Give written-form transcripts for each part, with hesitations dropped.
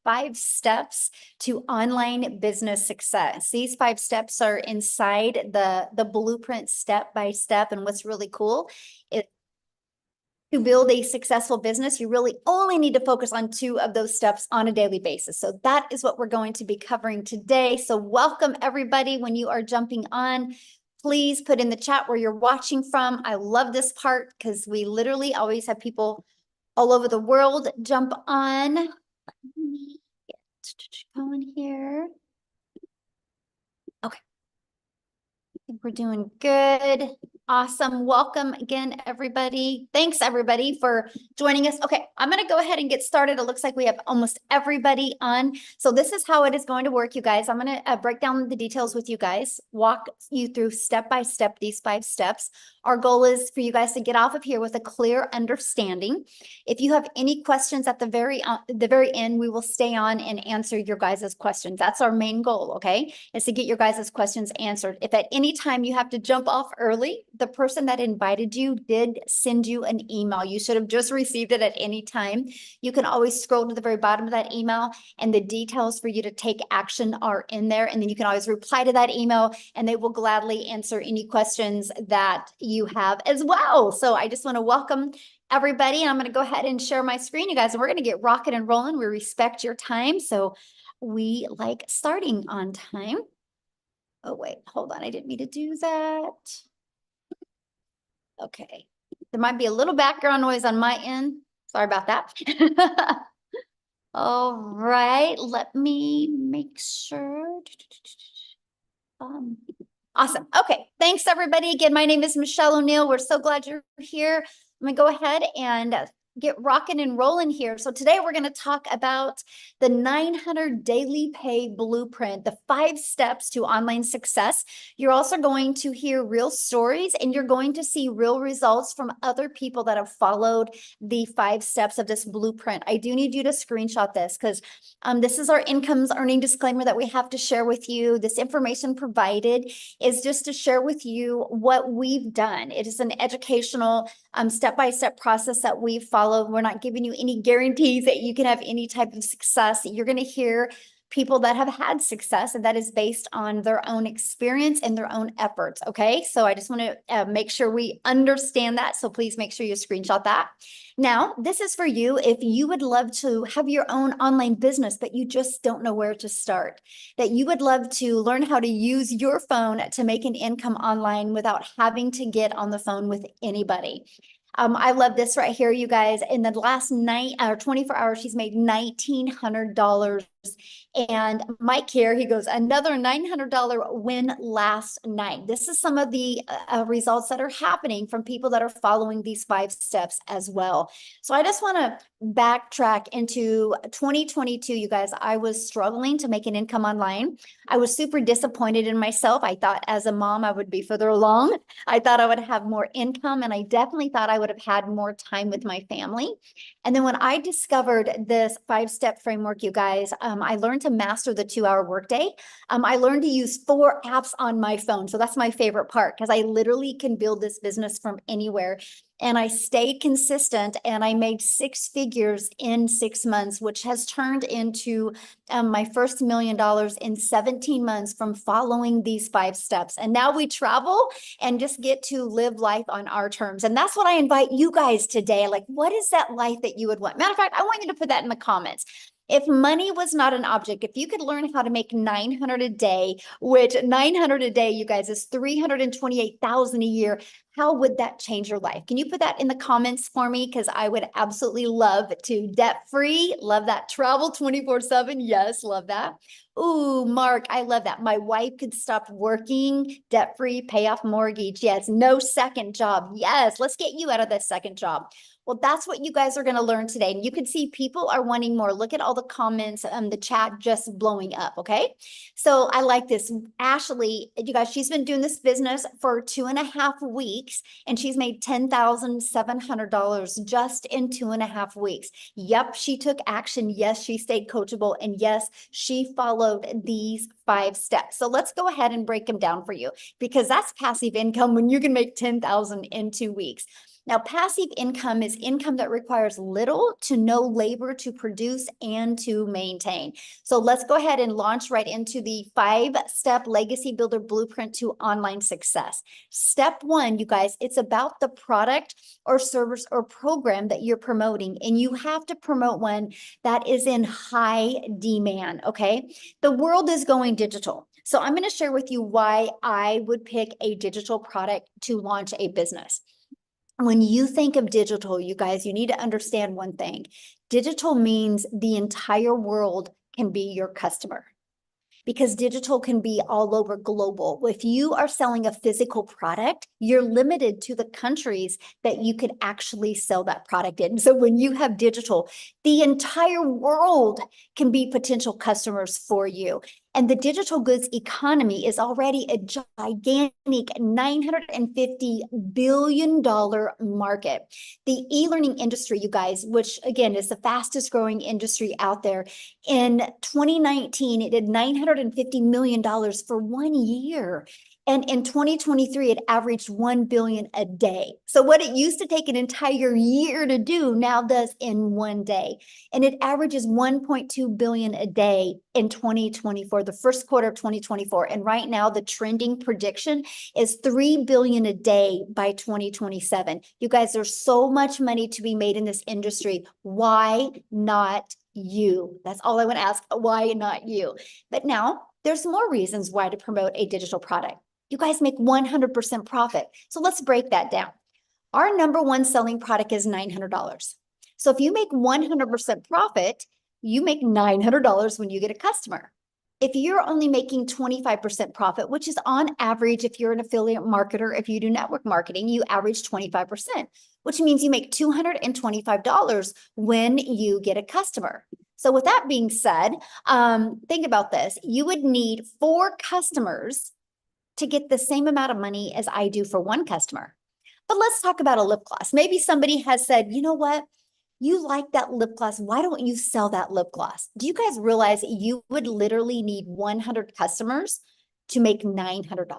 5 steps to online business success. These 5 steps are inside the blueprint step by step. And what's really cool is to build a successful business, you really only need to focus on 2 of those steps on a daily basis. So that is what we're going to be covering today. So welcome everybody. When you are jumping on, please put in the chat where you're watching from. I love this part because we literally always have people all over the world jump on. Let me get going here. Okay. I think we're doing good. Awesome. Welcome again, everybody. Thanks, everybody, for joining us. Okay, I'm going to go ahead and get started. It looks like we have almost everybody on. So this is how it is going to work, you guys. I'm going to break down the details with you guys, walk you through step by step these 5 steps. Our goal is for you guys to get off of here with a clear understanding. If you have any questions at the very end, we will stay on and answer your guys' questions. That's our main goal, okay, is to get your guys' questions answered. If at any time you have to jump off early, the person that invited you did send you an email. You should have just received it at any time. You can always scroll to the very bottom of that email and the details for you to take action are in there. And then you can always reply to that email and they will gladly answer any questions that you have as well. So I just want to welcome everybody. And I'm going to go ahead and share my screen, you guys, and we're going to get rocking and rolling. We respect your time. So we like starting on time. Oh, wait, hold on. I didn't mean to do that. Okay. There might be a little background noise on my end. Sorry about that. All right. Let me make sure. Awesome. Okay. Thanks, everybody. Again, my name is Michelle O'Neill. We're so glad you're here. I'm going to go ahead and get rocking and rolling here. So today we're going to talk about the 900 daily pay blueprint, the 5 steps to online success. You're also going to hear real stories and you're going to see real results from other people that have followed the 5 steps of this blueprint. I do need you to screenshot this because this is our incomes earning disclaimer that we have to share with you. This information provided is just to share with you what we've done. It is an educational step-by-step process that we follow. We're not giving you any guarantees that you can have any type of success. You're going to hear people that have had success, and that is based on their own experience and their own efforts. Okay, so I just want to make sure we understand that. So please make sure you screenshot that. Now, this is for you if you would love to have your own online business, but you just don't know where to start, that you would love to learn how to use your phone to make an income online without having to get on the phone with anybody. I love this right here, you guys. In the last 24 hours, she's made $1,900. And Mike here, he goes, another $900 win last night. This is some of the results that are happening from people that are following these 5 steps as well. So I just want to backtrack into 2022, you guys. I was struggling to make an income online. I was super disappointed in myself. I thought as a mom, I would be further along. I thought I would have more income, and I definitely thought I would have had more time with my family. And then when I discovered this 5-step framework, you guys, I learned to master the 2-hour workday. I learned to use 4 apps on my phone. So that's my favorite part because I literally can build this business from anywhere. And I stayed consistent and I made 6 figures in 6 months, which has turned into my first $1 million in 17 months from following these 5 steps. And now we travel and just get to live life on our terms. And that's what I invite you guys today. Like, what is that life that you would want? Matter of fact, I want you to put that in the comments. If money was not an object, if you could learn how to make 900 a day, which 900 a day, you guys, is 328,000 a year, how would that change your life? Can you put that in the comments for me? Because I would absolutely love to. Debt-free, love that. Travel 24/7, yes, love that. Ooh, Mark, I love that. My wife could stop working, debt-free, pay off mortgage. Yes, no second job. Yes, let's get you out of that second job. Well, that's what you guys are going to learn today. And you can see people are wanting more. Look at all the comments, the chat just blowing up, okay? So I like this. Ashley, you guys, she's been doing this business for 2.5 weeks, and she's made $10,700 just in 2.5 weeks. Yep, she took action. Yes, she stayed coachable. And yes, she followed these 5 steps. So let's go ahead and break them down for you, because that's passive income when you can make $10,000 in 2 weeks. Now, passive income is income that requires little to no labor to produce and to maintain. So let's go ahead and launch right into the 5-step legacy builder blueprint to online success. Step 1, you guys, it's about the product or service or program that you're promoting, and you have to promote one that is in high demand, okay? The world is going digital. So I'm going to share with you why I would pick a digital product to launch a business. When you think of digital, you guys, you need to understand one thing. Digital means the entire world can be your customer, because digital can be all over global. If you are selling a physical product, you're limited to the countries that you could actually sell that product in. So when you have digital, the entire world can be potential customers for you. And the digital goods economy is already a gigantic $950 billion market. The e-learning industry, you guys, which again is the fastest growing industry out there, in 2019, it did $950 million for 1 year. And in 2023, it averaged 1 billion a day. So what it used to take an entire year to do now does in 1 day. And it averages 1.2 billion a day in 2024, the first quarter of 2024. And right now, the trending prediction is 3 billion a day by 2027. You guys, there's so much money to be made in this industry. Why not you? That's all I want to ask. Why not you? But now there's more reasons why to promote a digital product. You guys make 100% profit. So let's break that down. Our number one selling product is $900. So if you make 100% profit, you make $900 when you get a customer. If you're only making 25% profit, which is on average, if you're an affiliate marketer, if you do network marketing, you average 25%, which means you make $225 when you get a customer. So with that being said, think about this. You would need 4 customers to get the same amount of money as I do for 1 customer. But let's talk about a lip gloss. Maybe somebody has said, you know what? You like that lip gloss. Why don't you sell that lip gloss? Do you guys realize you would literally need 100 customers to make $900?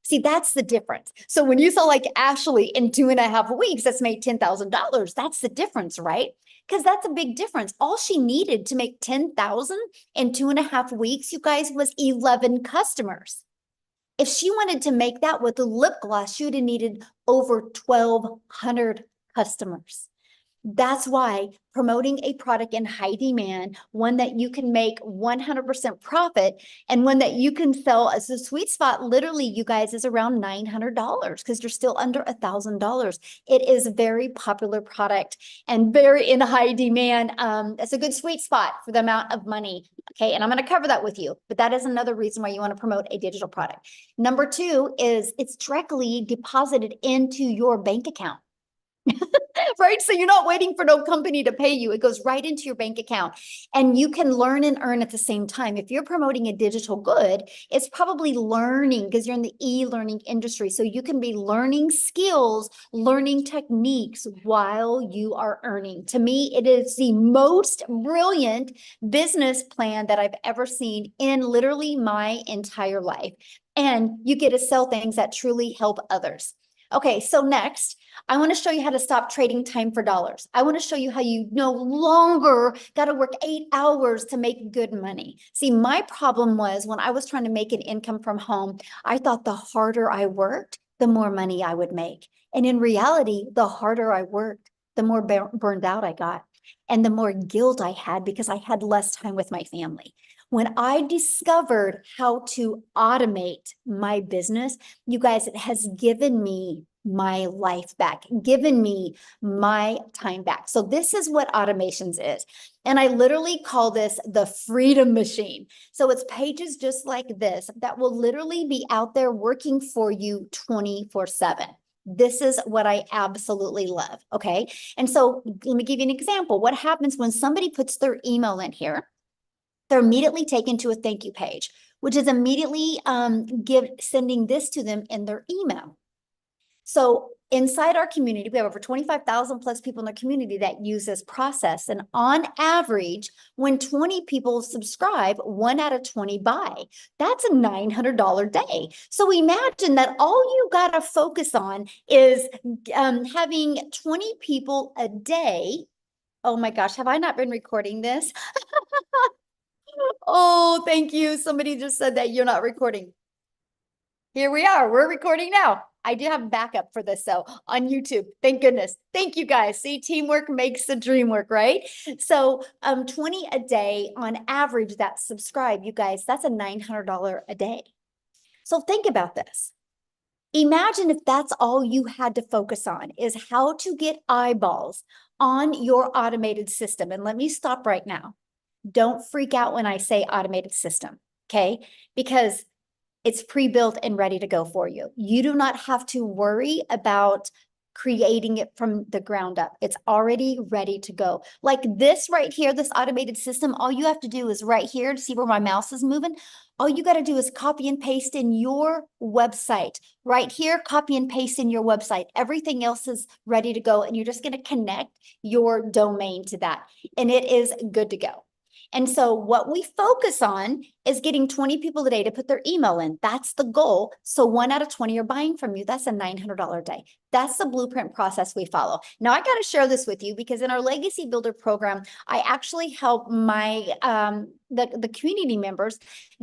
See, that's the difference. So when you sell like Ashley in 2.5 weeks, that's made $10,000. That's the difference, right? Because that's a big difference. All she needed to make $10,000 in 2.5 weeks, you guys, was 11 customers. If she wanted to make that with the lip gloss, she would have needed over 1,200 customers. That's why promoting a product in high demand, one that you can make 100% profit, and one that you can sell as a sweet spot, literally, you guys, is around $900 because you're still under $1,000. It is a very popular product and very in high demand. It's a good sweet spot for the amount of money. Okay, and I'm going to cover that with you, but that is another reason why you want to promote a digital product. Number 2 is it's directly deposited into your bank account. Right? So you're not waiting for no company to pay you. It goes right into your bank account, and you can learn and earn at the same time. If you're promoting a digital good, it's probably learning because you're in the e-learning industry. So you can be learning skills, learning techniques while you are earning. To me, it is the most brilliant business plan that I've ever seen in literally my entire life. And you get to sell things that truly help others. Okay, so next, I want to show you how to stop trading time for dollars. I want to show you how you no longer got to work 8 hours to make good money. See, my problem was when I was trying to make an income from home, I thought the harder I worked, the more money I would make. And in reality, the harder I worked, the more burned out I got, and the more guilt I had because I had less time with my family. When I discovered how to automate my business, you guys, it has given me my life back, given me my time back. So this is what automations is. And I literally call this the freedom machine. So it's pages just like this that will literally be out there working for you 24/7. This is what I absolutely love. Okay. And so let me give you an example. What happens when somebody puts their email in here? They're immediately taken to a thank you page, which is immediately sending this to them in their email. So inside our community, we have over 25,000 plus people in our community that use this process. And on average, when 20 people subscribe, 1 out of 20 buy. That's a $900 day. So imagine that all you got to focus on is having 20 people a day. Oh my gosh, have I not been recording this? Oh, thank you. Somebody just said that you're not recording. Here we are. We're recording now. I do have backup for this though on YouTube. Thank goodness. Thank you guys. See, teamwork makes the dream work, right? So 20 a day on average that subscribe, you guys, that's a $900 a day. So think about this. Imagine if that's all you had to focus on is how to get eyeballs on your automated system. And let me stop right now. Don't freak out when I say automated system, okay? Because it's pre-built and ready to go for you. You do not have to worry about creating it from the ground up. It's already ready to go. Like this right here, this automated system, all you have to do is right here to see where my mouse is moving. All you got to do is copy and paste in your website. Right here, copy and paste in your website. Everything else is ready to go, and you're just going to connect your domain to that, and it is good to go. And so what we focus on is getting 20 people a day to put their email in. That's the goal. So 1 out of 20 are buying from you. That's a $900 a day. That's the blueprint process we follow. Now I got to share this with you because in our Legacy Builder program, I actually help my the community members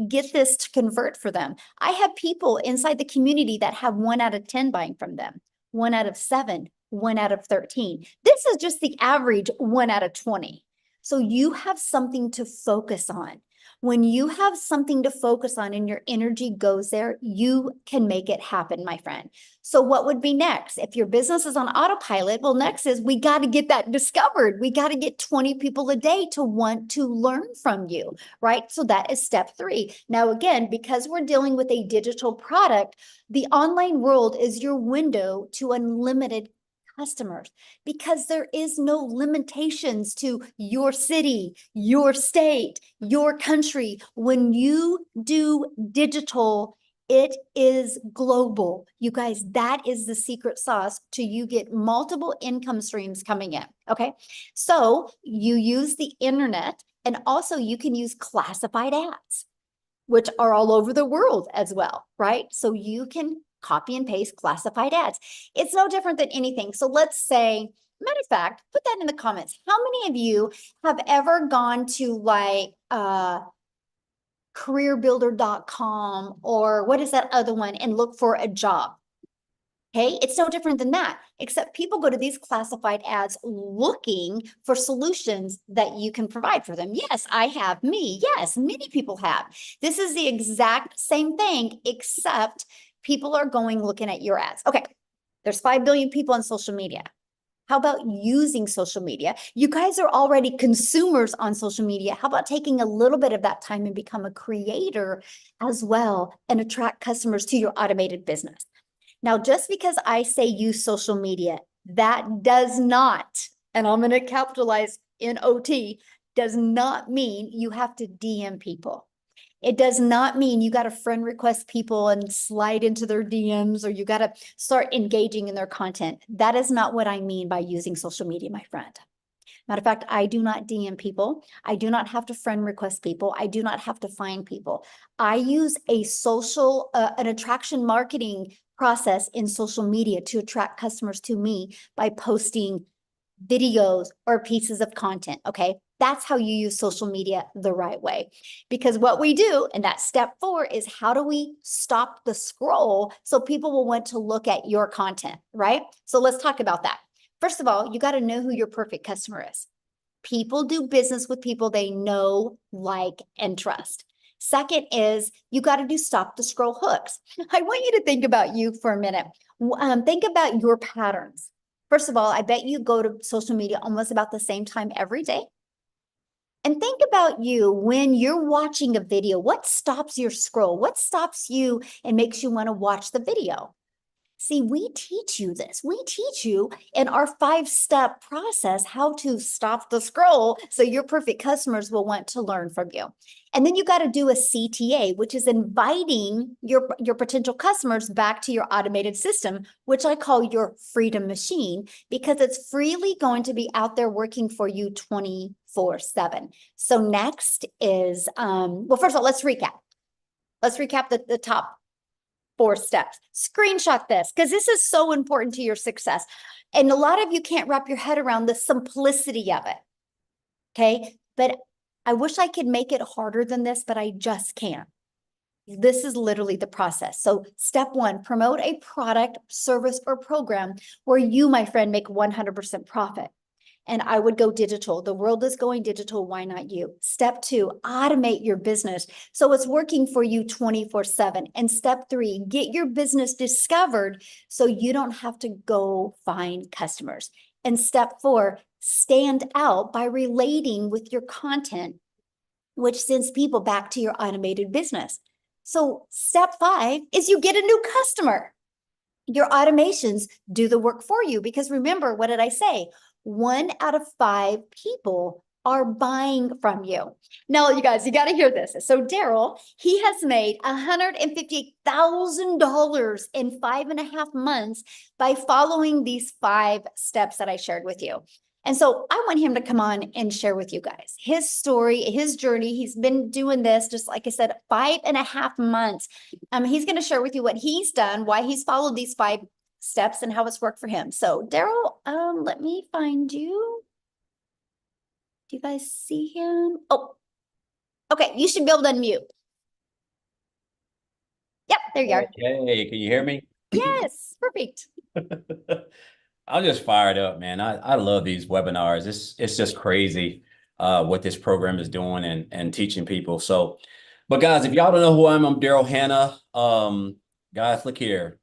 get this to convert for them. I have people inside the community that have 1 out of 10 buying from them, 1 out of 7, 1 out of 13. This is just the average 1 out of 20. So you have something to focus on. When you have something to focus on and your energy goes there, you can make it happen, my friend. So what would be next? If your business is on autopilot, well, next is we got to get that discovered. We got to get 20 people a day to want to learn from you, right? So that is step 3. Now, again, because we're dealing with a digital product, the online world is your window to unlimited customers, because there is no limitations to your city, your state, your country. When you do digital, it is global. You guys, that is the secret sauce to you get multiple income streams coming in. Okay. So you use the internet, and also you can use classified ads, which are all over the world as well, right? So you can copy and paste classified ads. It's no different than anything. So let's say, matter of fact, put that in the comments. How many of you have ever gone to like careerbuilder.com or what is that other one and look for a job? Okay, it's no different than that, except people go to these classified ads looking for solutions that you can provide for them. Yes, I have. Me. Yes, many people have. This is the exact same thing, except people are going looking at your ads. Okay, there's 5 billion people on social media. How about using social media? You guys are already consumers on social media. How about taking a little bit of that time and become a creator as well and attract customers to your automated business? Now, just because I say use social media, that does not, and I'm going to capitalize NOT, does not mean you have to DM people. It does not mean you got to friend request people and slide into their DMs, or you got to start engaging in their content. That is not what I mean by using social media, my friend. Matter of fact, I do not DM people. I do not have to friend request people. I do not have to find people. I use a social, an attraction marketing process in social media to attract customers to me by posting videos or pieces of content, okay? That's how you use social media the right way. Because what we do, and that step 4, is how do we stop the scroll so people will want to look at your content, right? So let's talk about that. First of all, you got to know who your perfect customer is. People do business with people they know, like, and trust. Second is you got to do stop the scroll hooks. I want you to think about you for a minute. Think about your patterns. First of all, I bet you go to social media almost about the same time every day. And think about you when you're watching a video. What stops your scroll? What stops you and makes you want to watch the video? See, we teach you this. We teach you in our 5-step process how to stop the scroll so your perfect customers will want to learn from you. And then you got to do a CTA, which is inviting your potential customers back to your automated system, which I call your freedom machine, because it's freely going to be out there working for you 24/7. So next is, well, first of all, let's recap. Let's recap the top 4 steps. Screenshot this because this is so important to your success. And a lot of you can't wrap your head around the simplicity of it. Okay. But I wish I could make it harder than this, but I just can't. This is literally the process. So step 1, promote a product, service, or program where you, my friend, make 100% profit. And I would go digital. The world is going digital. Why not you? Step 2, automate your business so it's working for you 24/7. And step 3, get your business discovered so you don't have to go find customers. And step 4, stand out by relating with your content, which sends people back to your automated business. So step 5 is you get a new customer. Your automations do the work for you because remember, what did I say? 1 out of 5 people are buying from you. Now, you guys, you got to hear this. So Daryl, he has made $150,000 in 5.5 months by following these 5 steps that I shared with you. And so I want him to come on and share with you guys his story, his journey. He's been doing this, just like I said, 5.5 months. He's going to share with you what he's done, why he's followed these 5 steps and how it's worked for him. So Daryl, let me find you. Do you guys see him? Oh, okay. You should be able to unmute. Yep, there you are. Okay, can you hear me? Yes, perfect. I'm just fired up, man. I love these webinars. It's just crazy what this program is doing and teaching people. So, but guys, if y'all don't know who I am, I'm Daryl Hannah. Guys, look here.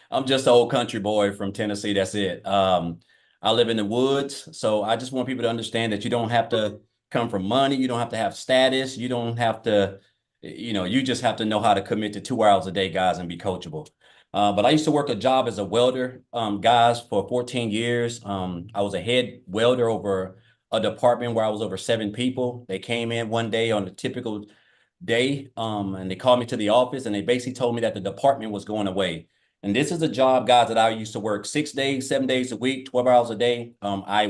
I'm just an old country boy from Tennessee. That's it. I live in the woods. So I just want people to understand that you don't have to come from money. You don't have to have status. You don't have to, you just have to know how to commit to 2 hours a day, guys, and be coachable. But I used to work a job as a welder, guys, for 14 years. I was a head welder over a department where I was over 7 people. They came in one day on a typical day, and they called me to the office, and they basically told me that the department was going away. And this is a job, guys, that I used to work 6 days, 7 days a week, 12 hours a day. I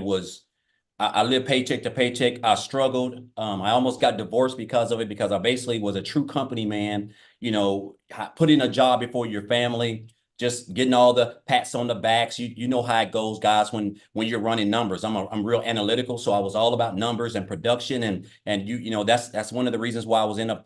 lived paycheck to paycheck. I struggled. I almost got divorced because of it, because I basically was a true company man, putting a job before your family, just getting all the pats on the backs. You know how it goes, guys, when you're running numbers. I'm real analytical, so I was all about numbers and production, and that's one of the reasons why I was being a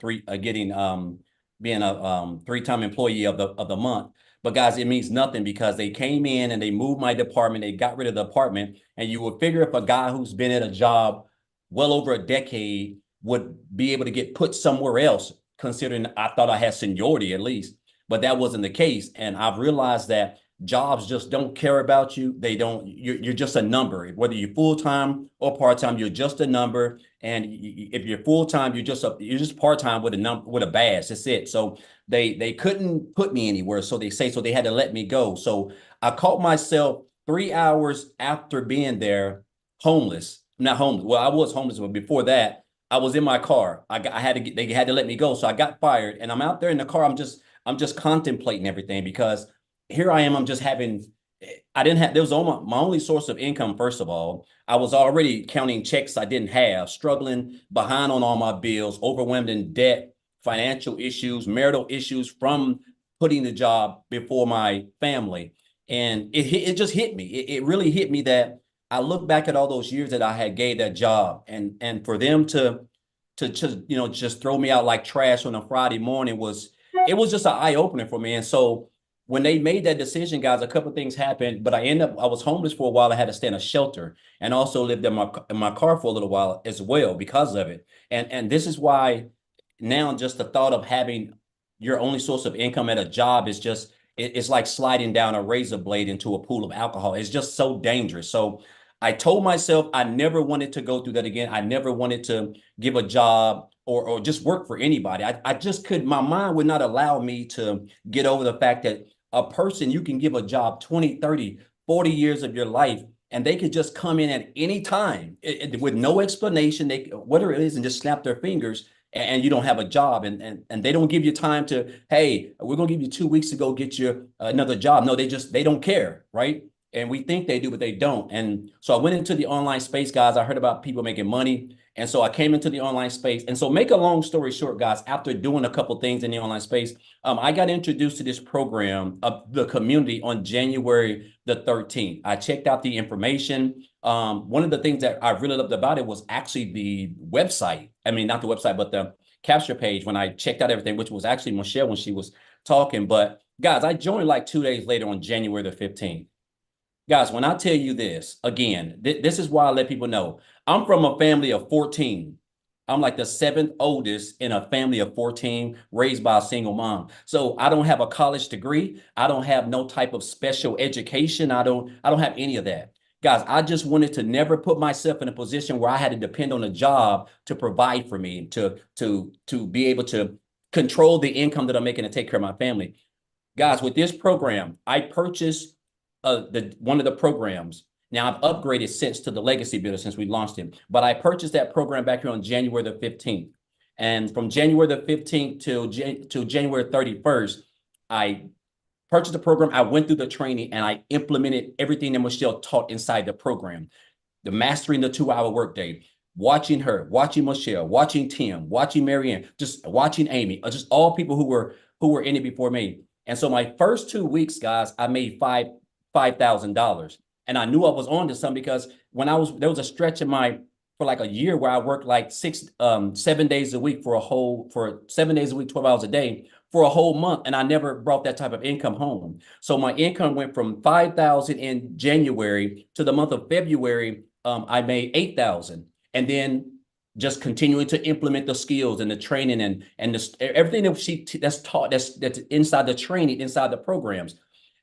3-time employee of the month. But guys, it means nothing because they came in and they moved my department. They got rid of the department. And you would figure if a guy who's been at a job well over a decade would be able to get put somewhere else, considering I thought I had seniority at least. But that wasn't the case. And I've realized that jobs just don't care about you. You're just a number. Whether you're full-time or part-time, you're just a number. And if you're full-time, you're just part-time with a badge. That's it. So they couldn't put me anywhere. So they had to let me go. So I caught myself 3 hours after being there, homeless. Not homeless. Well, I was homeless, but before that, I was in my there had to let me go. So I got fired, and I'm out there in the car. I'm just contemplating everything, because here I am. There was my only source of income. First of all, I was already counting checks I didn't have, struggling, behind on all my bills, overwhelmed in debt, financial issues, marital issues from putting the job before my family. And it just hit me. It really hit me that I look back at all those years that I had gave that job, and for them to just throw me out like trash on a Friday morning was just an eye opener for me. And so when they made that decision, guys, a couple of things happened. But I was homeless for a while. I had to stay in a shelter, and also lived in my car for a little while as well because of it. And this is why now just the thought of having your only source of income at a job is it's like sliding down a razor blade into a pool of alcohol. It's just so dangerous. So I told myself I never wanted to go through that again. I never wanted to give a job or just work for anybody. I just my mind would not allow me to get over the fact that a person you can give a job 20, 30, 40 years of your life, and they could just come in at any time with no explanation, they whatever it is, and just snap their fingers, and you don't have a job, and they don't give you time to, hey, we're gonna give you 2 weeks to go get you another job. No, they don't care, right? And we think they do, but they don't. And so I went into the online space, guys. I heard about people making money. And so I came into the online space. And so, make a long story short, guys, after doing a couple things in the online space, I got introduced to this program of the community on January the 13th. I checked out the information. One of the things that I really loved about it was actually the website. I mean, not the website, but the capture page when I checked out everything, which was actually Michelle when she was talking. But guys, I joined like 2 days later on January the 15th. Guys, when I tell you this, again, this is why I let people know. I'm from a family of 14. I'm like the seventh oldest in a family of 14, raised by a single mom. So I don't have a college degree. I don't have no type of special education. I don't have any of that. Guys, I just wanted to never put myself in a position where I had to depend on a job to provide for me, to be able to control the income that I'm making to take care of my family. Guys, with this program, I purchased one of the programs. Now I've upgraded since to the Legacy Builder since we launched it, but I purchased that program back here on January the 15th. And from January the 15th to January 31st, I purchased the program. I went through the training and I implemented everything that Michelle taught inside the program. The mastering the 2-hour workday, watching her, watching Michelle, watching Tim, watching Marianne, just watching Amy, just all people who were in it before me. And so my first 2 weeks, guys, I made $5,000. And I knew I was on to something because there was a stretch in for like a year where I worked like 7 days a week for 7 days a week, 12 hours a day for a whole month. And I never brought that type of income home. So my income went from 5,000 in January to the month of February. I made 8,000. And then just continuing to implement the skills and the training and everything that's taught, that's inside the training, inside the programs.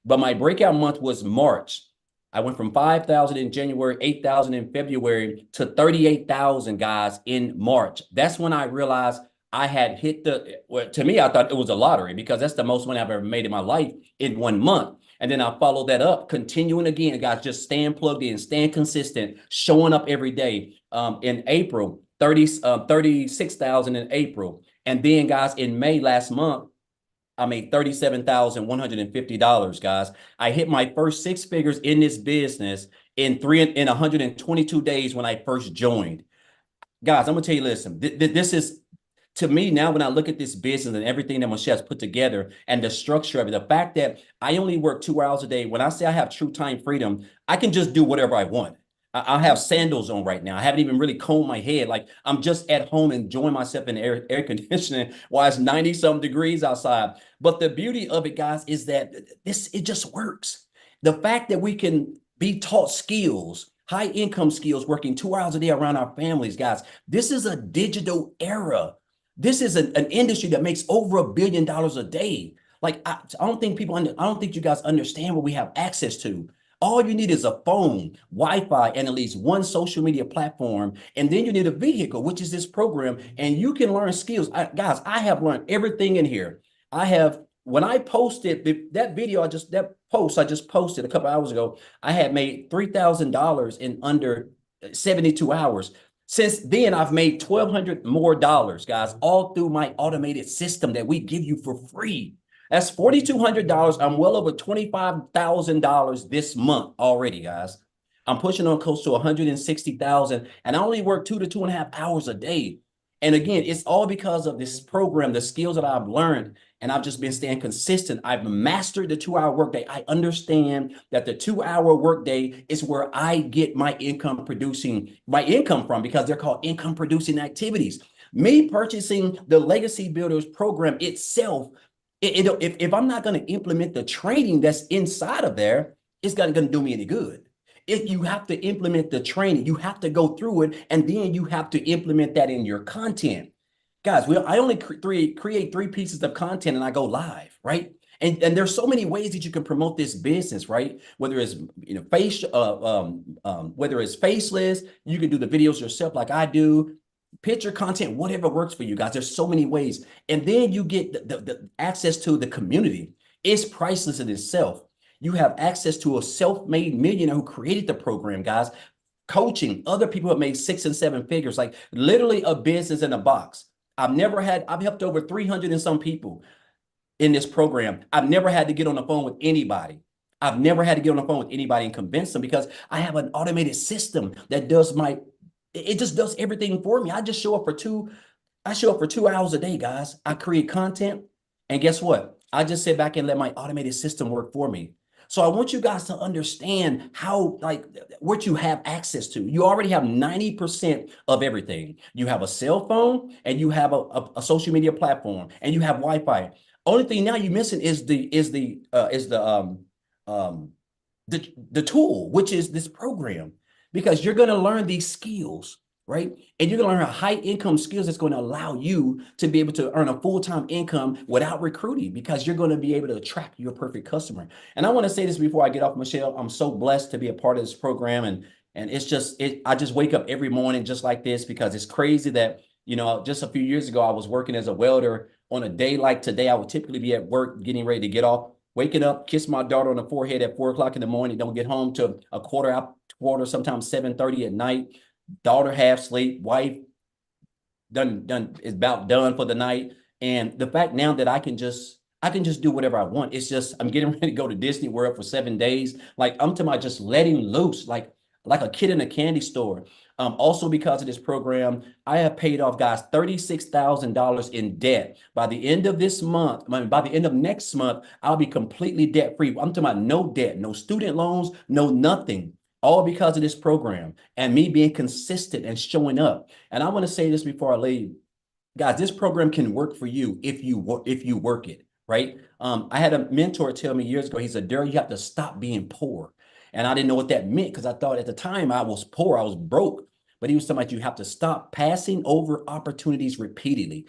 But my breakout month was March. I went from 5,000 in January, 8,000 in February to 38,000, guys, in March. That's when I realized I had hit to me, I thought it was a lottery because that's the most money I've ever made in my life in 1 month. And then I followed that up, continuing again, guys, just staying plugged in, staying consistent, showing up every day. In April, 36,000 in April. And then, guys, in May last month, I made $37,150, guys. I hit my first 6 figures in this business in 122 days when I first joined. Guys, I'm gonna tell you, listen, this is, to me now, when I look at this business and everything that Michelle's put together and the structure of it, the fact that I only work 2 hours a day, when I say I have true time freedom, I can just do whatever I want. I have sandals on right now. I haven't even really combed my head. Like, I'm just at home enjoying myself in air conditioning while it's 90-some degrees outside. But the beauty of it, guys, is that it just works. The fact that we can be taught skills, high income skills, working 2 hours a day around our families, guys. This is a digital era. This is an industry that makes over $1 billion a day. Like, I don't think you guys understand what we have access to. All you need is a phone, Wi-Fi, and at least one social media platform. And then you need a vehicle, which is this program. And you can learn skills. Guys, I have learned everything in here. When I posted that post I just posted a couple hours ago, I had made $3,000 in under 72 hours. Since then, I've made $1,200 more, guys, all through my automated system that we give you for free. That's $4,200. I'm well over $25,000 this month already, guys. I'm pushing on close to 160,000, and I only work 2 to 2.5 hours a day. And again, it's all because of this program, the skills that I've learned, and I've just been staying consistent. I've mastered the 2-hour workday. I understand that the 2-hour workday is where I get my income from, because they're called income producing activities. Me purchasing the Legacy Builders program itself, if I'm not going to implement the training that's inside of there, it's not going to do me any good. If you have to implement the training, you have to go through it, and then you have to implement that in your content. Guys, I only create 3 pieces of content and I go live, right? And there's so many ways that you can promote this business, right? Whether it's whether it's faceless, you can do the videos yourself like I do. Picture content, whatever works for you guys. There's so many ways. And then you get the access to the community. It's priceless in itself. You have access to a self-made millionaire who created the program, guys. Coaching other people who have made 6 and 7 figures, like literally a business in a box. I've helped over 300 and some people in this program. I've never had to get on the phone with anybody. I've never had to get on the phone with anybody and convince them because I have an automated system that it just does everything for me. I show up for 2 hours a day, guys. I create content. And guess what? I just sit back and let my automated system work for me. So I want you guys to understand how, like, what you have access to. You already have 90% of everything. You have a cell phone and you have a social media platform and you have Wi-Fi. Only thing now you're missing is um the tool, which is this program, because you're going to learn these skills, right? And you're going to learn high income skills that's going to allow you to be able to earn a full-time income without recruiting, because you're going to be able to attract your perfect customer. And I want to say this before I get off, Michelle. I'm so blessed to be a part of this program. And it's just, I just wake up every morning just like this, because it's crazy that, just a few years ago, I was working as a welder. On a day like today, I would typically be at work getting ready to get off, waking up, kiss my daughter on the forehead at 4 o'clock in the morning, don't get home to a quarter, sometimes 7:30 at night. Daughter half sleep, wife done is about done for the night. And the fact now that I can just do whatever I want. It's just, I'm getting ready to go to Disney World for 7 days. Like, I'm talking about just letting loose, like a kid in a candy store. Also, because of this program, I have paid off, guys, $36,000 in debt. By the end of this month, by the end of next month, I'll be completely debt free. I'm talking about no debt, no student loans, no nothing. All because of this program and me being consistent and showing up. And I want to say this before I leave, guys. This program can work for you if you work it, right? I had a mentor tell me years ago. He said, "Daryl, you have to stop being poor." And I didn't know what that meant, because I thought at the time I was poor, I was broke. But he was talking about, you have to stop passing over opportunities repeatedly,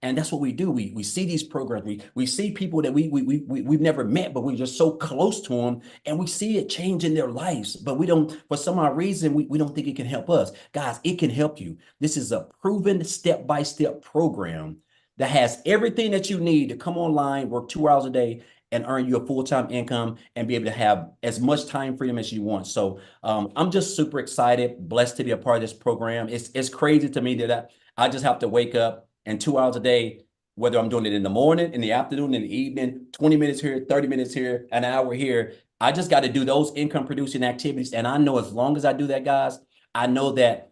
and that's what we do. We see these programs, we see people that we've never met, but we're just so close to them, and we see it change in their lives. But we don't, for some odd reason, we don't think it can help us. Guys, it can help you. This is a proven step-by-step program that has everything that you need to come online, work 2 hours a day, and earn you a full-time income and be able to have as much time freedom as you want. So I'm just super excited, blessed to be a part of this program. It's crazy to me that I just have to wake up, and 2 hours a day, whether I'm doing it in the morning, in the afternoon, in the evening, 20 minutes here, 30 minutes here, an hour here. I just got to do those income producing activities. And I know as long as I do that, guys, I know that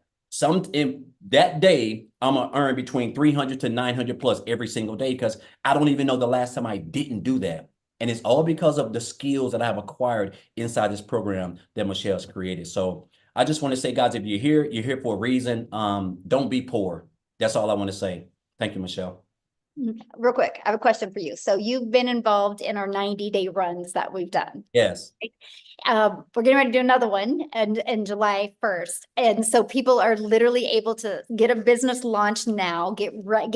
in that day, I'm going to earn between 300 to 900 plus every single day, because I don't even know the last time I didn't do that. And it's all because of the skills that I have acquired inside this program that Michelle's created. So I just want to say, guys, if you're here for a reason. Don't be poor. That's all I want to say. Thank you, Michelle. Real quick, I have a question for you. So you've been involved in our 90-day runs that we've done. Yes. We're getting ready to do another one and July 1st. And so people are literally able to get a business launch now, get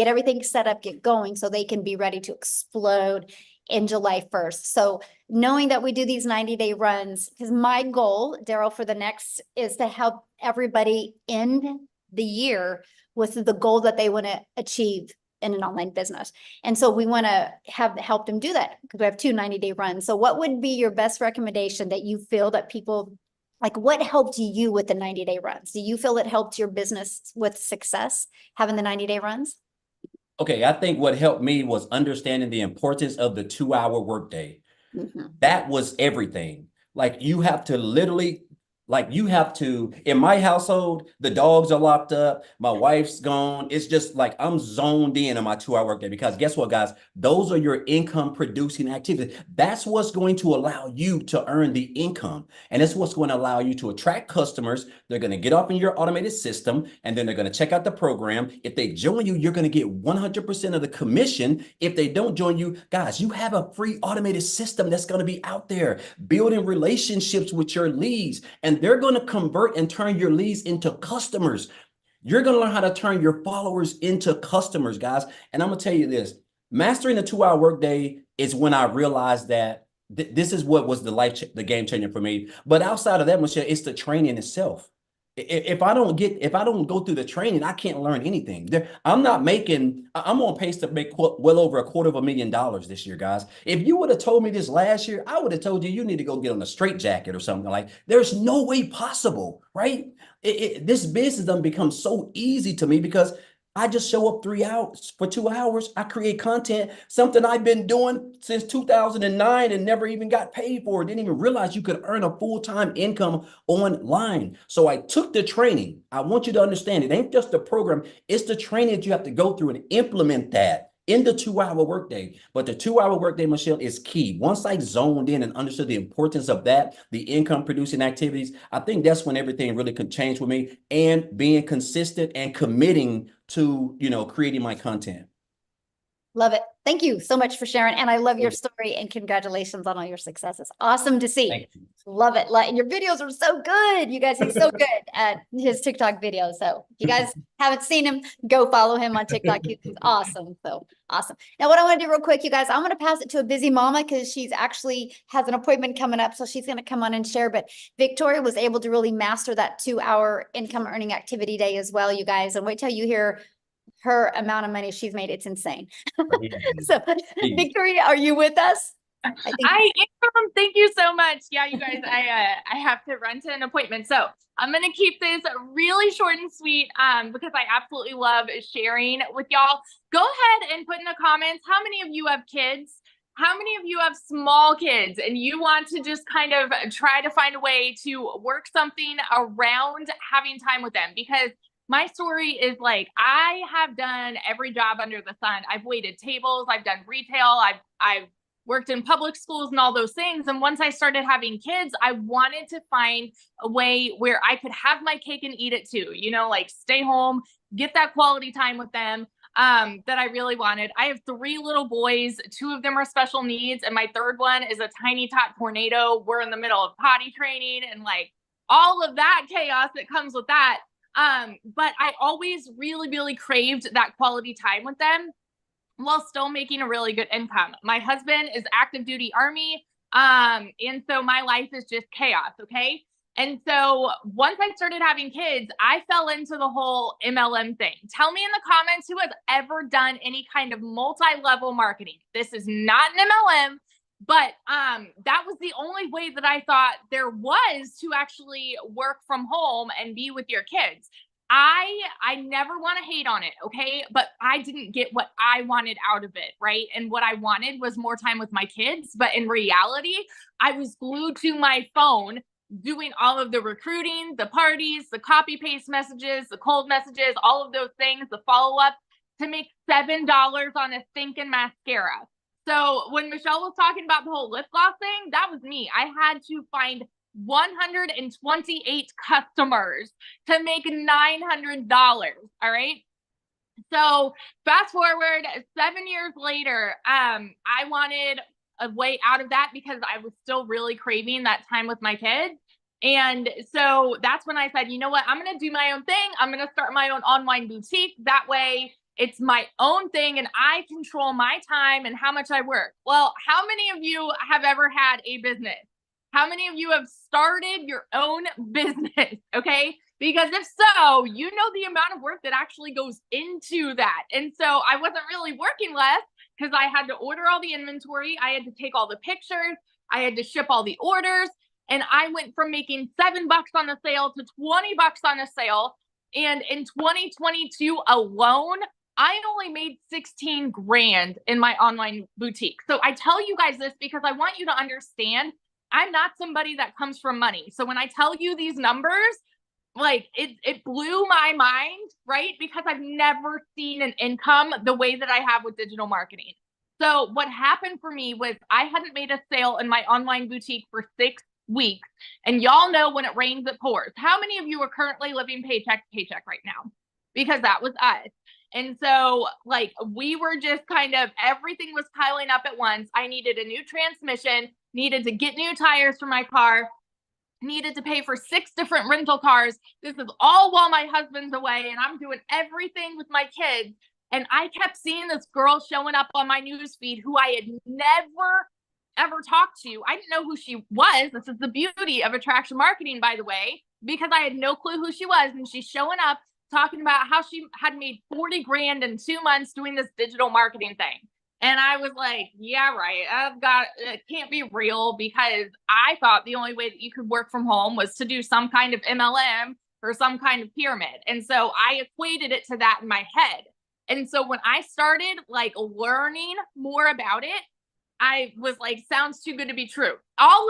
everything set up, get going, so they can be ready to explode in July 1st. So knowing that we do these 90-day runs, because my goal, Daryl, for the next is to help everybody end the year with the goal that they want to achieve in an online business. And so we want to help them do that, because we have two 90-day runs. So what would be your best recommendation that you feel that people, like, what helped you with the 90-day runs? Do you feel it helped your business with success, having the 90-day runs? Okay, I think what helped me was understanding the importance of the 2-hour workday. That was everything. Like, you have to literally, in my household, the dogs are locked up, my wife's gone. It's just like I'm zoned in on my 2-hour workday, because guess what, guys? Those are your income producing activities. That's what's going to allow you to earn the income. And it's what's going to allow you to attract customers. They're going to get off in your automated system, and then they're going to check out the program. If they join you, you're going to get 100% of the commission. If they don't join you, guys, you have a free automated system that's going to be out there building relationships with your leads. And they're going to convert and turn your leads into customers. You're going to learn how to turn your followers into customers, guys. And I'm going to tell you this, mastering the 2-hour workday is when I realized that this is what was the game changer for me. But outside of that, Michelle, it's the training itself. If I don't go through the training, I can't learn anything. I'm on pace to make well over $250,000 this year, guys. If you would have told me this last year, I would have told you you need to go get on a straight jacket or something. Like, there's no way possible, right? This business done become so easy to me because I just show up 3 hours for 2 hours. I create content, something I've been doing since 2009 and never even got paid for. Didn't even realize you could earn a full-time income online. So I took the training. I want you to understand it ain't just the program, it's the training that you have to go through and implement that in the 2 hour workday. But the 2 hour workday, Michelle, is key. Once I zoned in and understood the importance of that, the income producing activities, I think that's when everything really could change with me, and being consistent and committing to, creating my content. Love it. Thank you so much for sharing. And I love your story, and congratulations on all your successes. Awesome to see. Thank you. Love it. And your videos are so good. You guys, he's so good at his TikTok videos. So if you guys haven't seen him, go follow him on TikTok. He's awesome. So awesome. Now, what I want to do real quick, you guys, I'm going to pass it to a busy mama because she's actually has an appointment coming up. So she's going to come on and share. But Victoria was able to really master that 2 hour income earning activity day as well, you guys. And wait till you hear her amount of money she's made. It's insane. So Victoria, are you with us? I am. Thank you so much. Yeah, you guys, I have to run to an appointment. So I'm going to keep this really short and sweet because I absolutely love sharing with y'all. Go ahead and put in the comments, how many of you have kids? How many of you have small kids and you want to just kind of try to find a way to work something around having time with them? Because my story is like, I have done every job under the sun. I've waited tables, I've done retail, I've worked in public schools and all those things. And once I started having kids, I wanted to find a way where I could have my cake and eat it too, like stay home, get that quality time with them that I really wanted. I have 3 little boys, 2 of them are special needs, and my third one is a tiny tot tornado. We're in the middle of potty training and like all of that chaos that comes with that. But I always really, really craved that quality time with them while still making a really good income. My husband is active duty Army. And so my life is just chaos. Okay. And so once I started having kids, I fell into the whole MLM thing. Tell me in the comments who has ever done any kind of multi-level marketing. This is not an MLM. But that was the only way that I thought there was to actually work from home and be with your kids. I never want to hate on it, okay? But I didn't get what I wanted out of it, right? And what I wanted was more time with my kids. But in reality, I was glued to my phone doing all of the recruiting, the parties, the copy paste messages, the cold messages, all of those things, the follow-up to make $7 on a stinking mascara. So when Michelle was talking about the whole lip gloss thing, that was me. I had to find 128 customers to make $900. All right. So fast forward 7 years later, I wanted a way out of that because I was still really craving that time with my kids. And so that's when I said, you know what, I'm going to do my own thing. I'm going to start my own online boutique. That way it's my own thing and I control my time and how much I work. Well, how many of you have ever had a business? How many of you have started your own business? Okay. Because if so, you know the amount of work that actually goes into that. And so I wasn't really working less because I had to order all the inventory. I had to take all the pictures. I had to ship all the orders. And I went from making $7 on a sale to $20 on a sale. And in 2022 alone, I only made 16 grand in my online boutique. So I tell you guys this because I want you to understand I'm not somebody that comes from money. So when I tell you these numbers, like it blew my mind, right? Because I've never seen an income the way that I have with digital marketing. So what happened for me was I hadn't made a sale in my online boutique for 6 weeks. And y'all know when it rains, it pours. How many of you are currently living paycheck to paycheck right now? Because that was us. And so like we were just kind of, everything was piling up at once. I needed a new transmission, needed to get new tires for my car, needed to pay for 6 different rental cars. This is all while my husband's away and I'm doing everything with my kids. And I kept seeing this girl showing up on my newsfeed who I had never ever talked to. I didn't know who she was. This is the beauty of attraction marketing, by the way, because I had no clue who she was. And she's showing up talking about how she had made 40 grand in 2 months doing this digital marketing thing. And I was like, yeah, right. It can't be real, because I thought the only way that you could work from home was to do some kind of MLM or some kind of pyramid. And so I equated it to that in my head. And so when I started like learning more about it, I was like, sounds too good to be true. All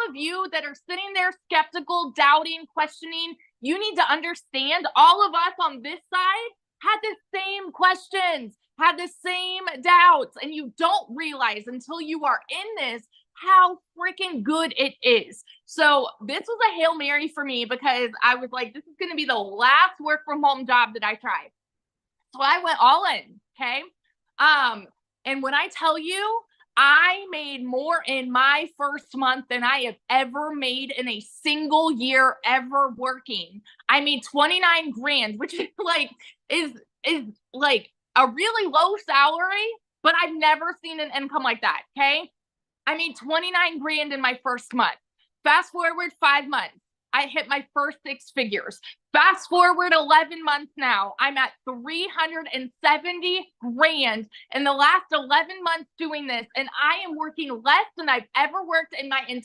of you that are sitting there skeptical, doubting, questioning, you need to understand all of us on this side had the same questions, had the same doubts, and you don't realize until you are in this how freaking good it is. So this was a Hail Mary for me, because I was like, this is going to be the last work from home job that I try. So I went all in. Okay. And when I tell you, I made more in my first month than I have ever made in a single year ever working. I made 29 grand, which is like a really low salary, but I've never seen an income like that. Okay. I made 29 grand in my first month. Fast forward 5 months, I hit my first 6 figures. Fast forward 11 months now, I'm at 370 grand in the last 11 months doing this. And I am working less than I've ever worked in my entire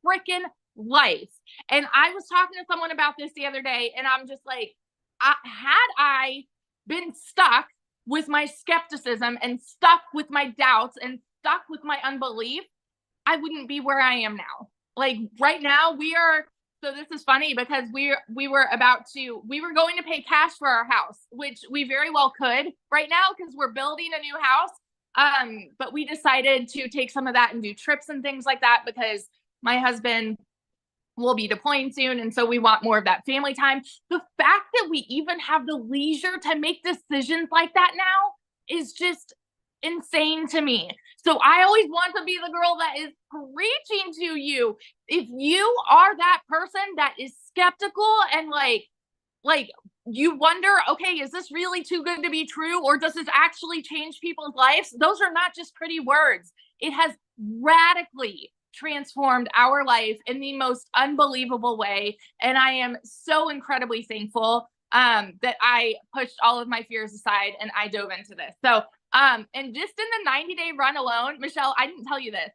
freaking life. And I was talking to someone about this the other day, and I'm just like, had I been stuck with my skepticism and stuck with my doubts and stuck with my unbelief, I wouldn't be where I am now. Like right now so this is funny, because we were going to pay cash for our house, which we very well could right now, because we're building a new house. But we decided to take some of that and do trips and things like that, because my husband will be deploying soon. And so we want more of that family time. The fact that we even have the leisure to make decisions like that now is just insane to me. So I always want to be the girl that is preaching to you. If you are that person that is skeptical and like you wonder, okay, is this really too good to be true? Or does this actually change people's lives? Those are not just pretty words. It has radically transformed our life in the most unbelievable way. And I am so incredibly thankful that I pushed all of my fears aside and I dove into this. So, and just in the 90-day run alone, Michelle, I didn't tell you this.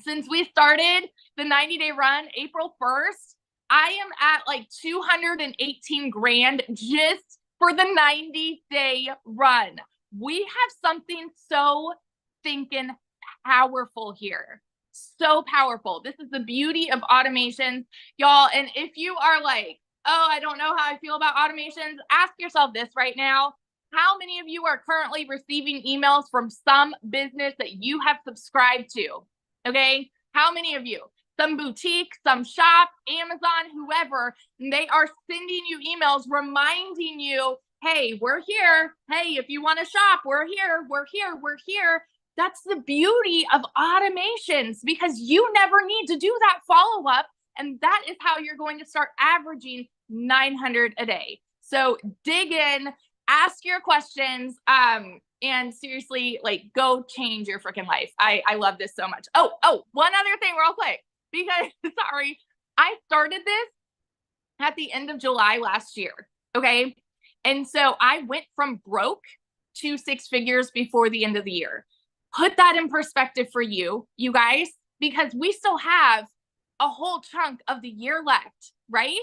Since we started the 90-day run, April 1st, I am at like 218 grand just for the 90-day run. We have something so thinking powerful here. So powerful. This is the beauty of automations, y'all. And if you are like, oh, I don't know how I feel about automations, ask yourself this right now. How many of you are currently receiving emails from some business that you have subscribed to? Okay. How many of you? Some boutique, some shop, Amazon, whoever, they are sending you emails reminding you, hey, we're here. Hey, if you want to shop, we're here, we're here, we're here. That's the beauty of automations, because you never need to do that follow-up. And that is how you're going to start averaging 900 a day. So dig in, ask your questions, and seriously, like, go change your freaking life. I love this so much. Oh, one other thing real quick, because sorry, I started this at the end of July last year. Okay. And so I went from broke to 6 figures before the end of the year. Put that in perspective for you guys, because we still have a whole chunk of the year left, right?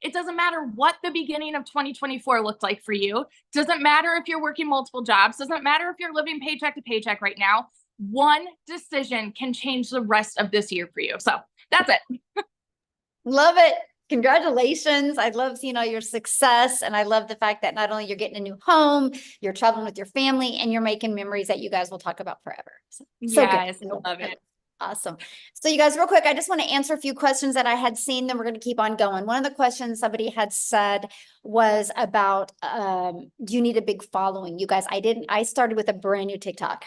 It doesn't matter what the beginning of 2024 looked like for you. Doesn't matter if you're working multiple jobs. Doesn't matter if you're living paycheck to paycheck right now. One decision can change the rest of this year for you. So that's it. Love it. Congratulations. I love seeing all your success. And I love the fact that not only you're getting a new home, you're traveling with your family, and you're making memories that you guys will talk about forever. So yes, good. I love it. Awesome. So you guys, real quick, I just want to answer a few questions that I had seen, then we're going to keep on going. One of the questions somebody had said was about, do you need a big following? You guys, I started with a brand new TikTok.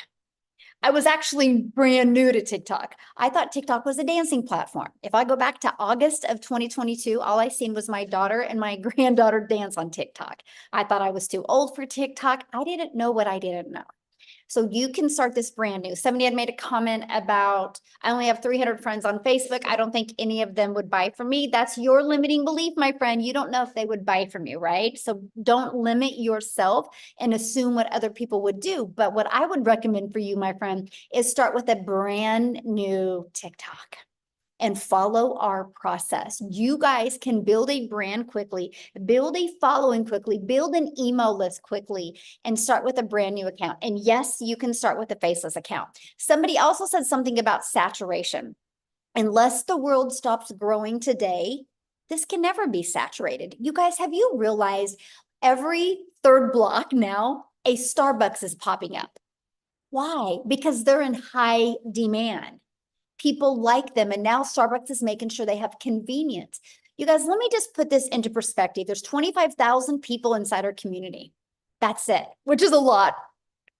I was actually brand new to TikTok. I thought TikTok was a dancing platform. If I go back to August of 2022, all I seen was my daughter and my granddaughter dance on TikTok. I thought I was too old for TikTok. I didn't know what I didn't know. So you can start this brand new. Somebody had made a comment about, I only have 300 friends on Facebook. I don't think any of them would buy from me. That's your limiting belief, my friend. You don't know if they would buy from you, right? So don't limit yourself and assume what other people would do. But what I would recommend for you, my friend, is start with a brand new TikTok and follow our process. You guys can build a brand quickly, build a following quickly, build an email list quickly, and start with a brand new account. And yes, you can start with a faceless account. Somebody also said something about saturation. Unless the world stops growing today, this can never be saturated. You guys, have you realized every third block now, a Starbucks is popping up? Why? Because they're in high demand. People like them. And now Starbucks is making sure they have convenience. You guys, let me just put this into perspective. There's 25,000 people inside our community. That's it, which is a lot.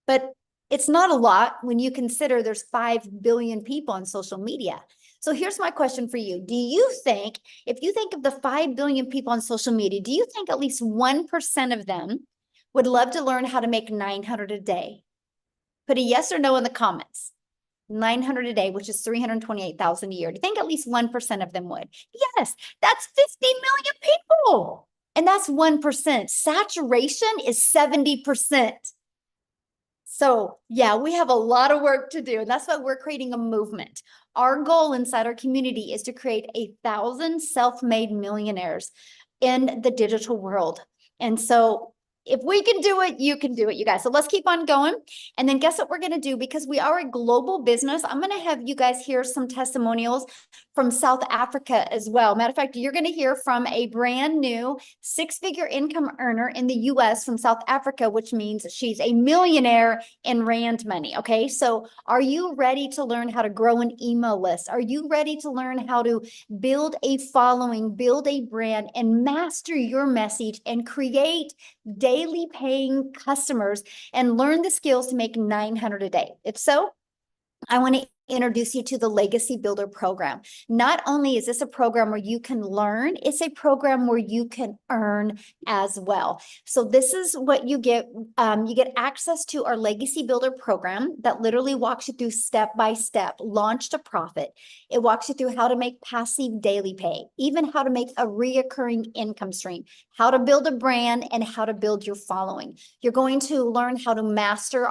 But it's not a lot when you consider there's 5 billion people on social media. So here's my question for you. Do you think, if you think of the 5 billion people on social media, do you think at least 1% of them would love to learn how to make 900 a day? Put a yes or no in the comments. 900 a day, which is 328,000 a year. Do you think at least 1% of them would? Yes, that's 50 million people. And that's 1%. Saturation is 70%. So yeah, we have a lot of work to do. And that's why we're creating a movement. Our goal inside our community is to create 1,000 self-made millionaires in the digital world. And so if we can do it, you can do it, you guys. So let's keep on going. And then guess what we're going to do? Because we are a global business, I'm going to have you guys hear some testimonials from South Africa as well. Matter of fact, you're going to hear from a brand new 6-figure income earner in the US from South Africa, which means she's a millionaire in Rand money. Okay. So are you ready to learn how to grow an email list? Are you ready to learn how to build a following, build a brand, and master your message and create daily paying customers and learn the skills to make 900 a day? If so, I want to introduce you to the Legacy Builder program. Not only is this a program where you can learn, it's a program where you can earn as well. So this is what you get. You get access to our Legacy Builder program that literally walks you through step by step, launch to profit. It walks you through how to make passive daily pay, even how to make a reoccurring income stream, how to build a brand, and how to build your following. You're going to learn how to master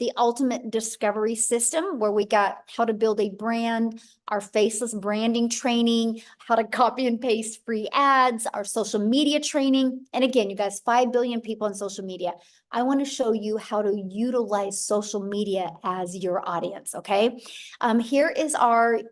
the ultimate discovery system, where we got how to build a brand, our faceless branding training, how to copy and paste free ads, our social media training. And again, you guys, 5 billion people on social media. I want to show you how to utilize social media as your audience, okay? Here is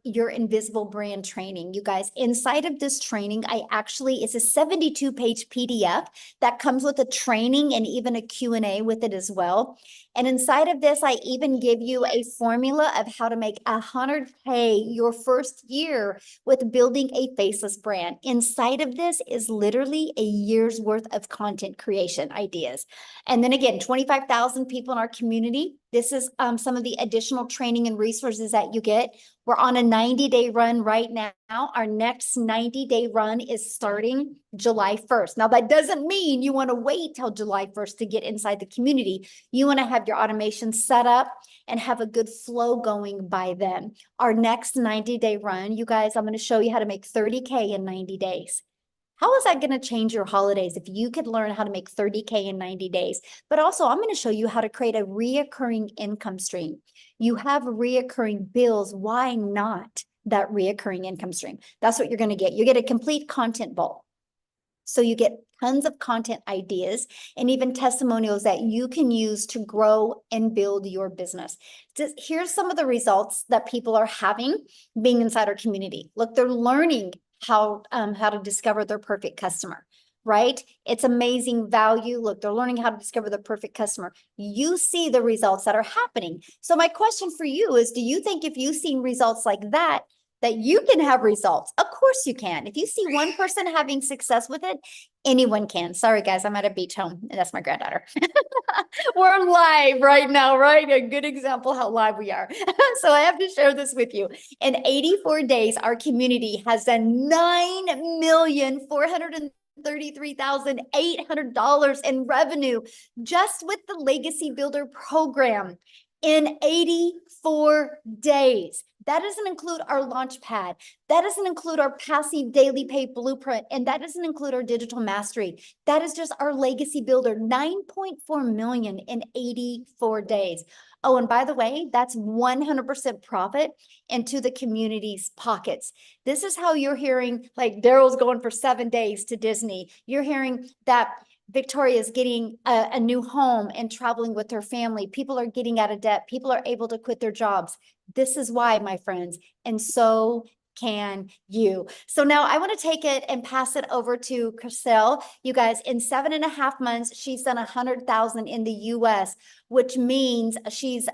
your invisible brand training. You guys, inside of this training, it's a 72-page PDF that comes with a training and even a Q&A with it as well. And inside of this, I even give you a formula of how to make 100K your first year with building a faceless brand. Inside of this is literally a year's worth of content creation ideas. And then again, 25,000 people in our community. This is some of the additional training and resources that you get. We're on a 90-day run right now. Our next 90-day run is starting July 1st. Now, that doesn't mean you want to wait till July 1st to get inside the community. You want to have your automation set up and have a good flow going by then. Our next 90-day run, you guys, I'm going to show you how to make 30K in 90 days. How is that going to change your holidays if you could learn how to make 30K in 90 days? But also, I'm going to show you how to create a reoccurring income stream. You have reoccurring bills. Why not that reoccurring income stream? That's what you're going to get. You get a complete content bowl. So you get tons of content ideas and even testimonials that you can use to grow and build your business. Here's some of the results that people are having being inside our community. Look, they're learning how to discover their perfect customer, right? It's amazing value. Look, they're learning how to discover the perfect customer. You see the results that are happening. So my question for you is, do you think if you've seen results like that, that you can have results? Of course you can. If you see one person having success with it, anyone can. Sorry, guys, I'm at a beach home. And that's my granddaughter. We're live right now, right? A good example how live we are. So I have to share this with you. In 84 days, our community has done 9,430,000 $133,800 in revenue just with the Legacy Builder program in 84 days. That doesn't include our launch pad. That doesn't include our passive daily pay blueprint. And that doesn't include our digital mastery. That is just our Legacy Builder, 9.4 million in 84 days. Oh, and by the way, that's 100% profit into the community's pockets. This is how you're hearing, like, Daryl's going for 7 days to Disney. You're hearing that Victoria is getting a new home and traveling with her family. People are getting out of debt. People are able to quit their jobs. This is why, my friends. And so can you. So now I want to take it and pass it over to Chriselle. You guys, in 7.5 months, she's done 100,000 in the US, which means she's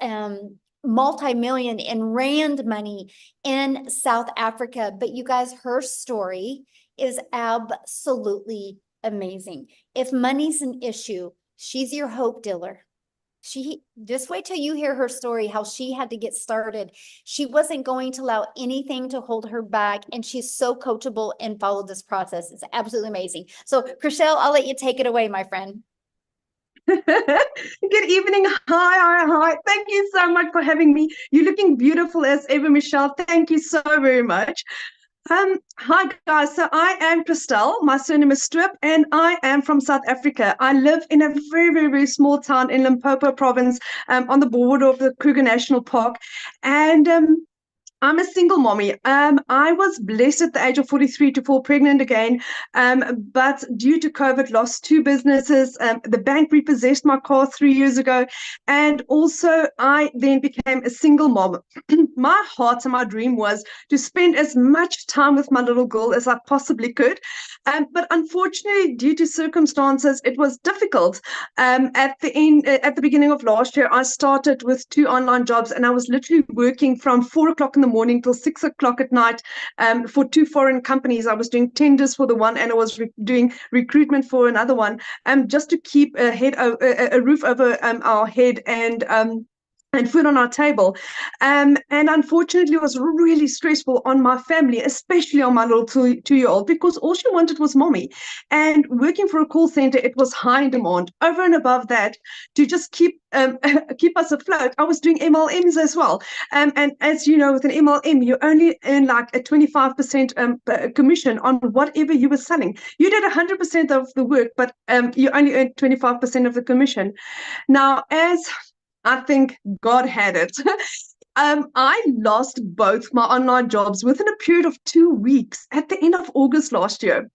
multi-million in rand money in South Africa. But you guys, her story is absolutely amazing. If money's an issue, she's your hope dealer. She just wait till you hear her story, how she had to get started. She wasn't going to allow anything to hold her back, and she's so coachable and followed this process. It's absolutely amazing. So, Chriselle, I'll let you take it away, my friend. Good evening. Hi. Thank you so much for having me. You're looking beautiful as ever, Michelle. Thank you so very much. Hi guys, so I am Christelle, my surname is Strip, and I am from South Africa. I live in a very, very, very small town in Limpopo province, on the border of the Kruger National Park, and I'm a single mommy. I was blessed at the age of 43 to fall pregnant again, but due to COVID, lost 2 businesses. The bank repossessed my car 3 years ago, and also I then became a single mom. My heart and my dream was to spend as much time with my little girl as I possibly could, but unfortunately, due to circumstances, it was difficult. At the beginning of last year, I started with 2 online jobs, and I was literally working from 4 o'clock in the morning till 6 o'clock at night for 2 foreign companies. I was doing tenders for the one, and I was doing recruitment for another one, just to keep a roof over our head and food on our table. And unfortunately, it was really stressful on my family, especially on my little 2-year-old, because all she wanted was mommy. And working for a call center, it was high in demand. Over and above that, to just keep us afloat, I was doing MLMs as well. And as you know, with an MLM, you only earn like a 25% commission on whatever you were selling. You did 100% of the work, but you only earned 25% of the commission. Now, as I think God had it. I lost both my online jobs within a period of 2 weeks at the end of August last year.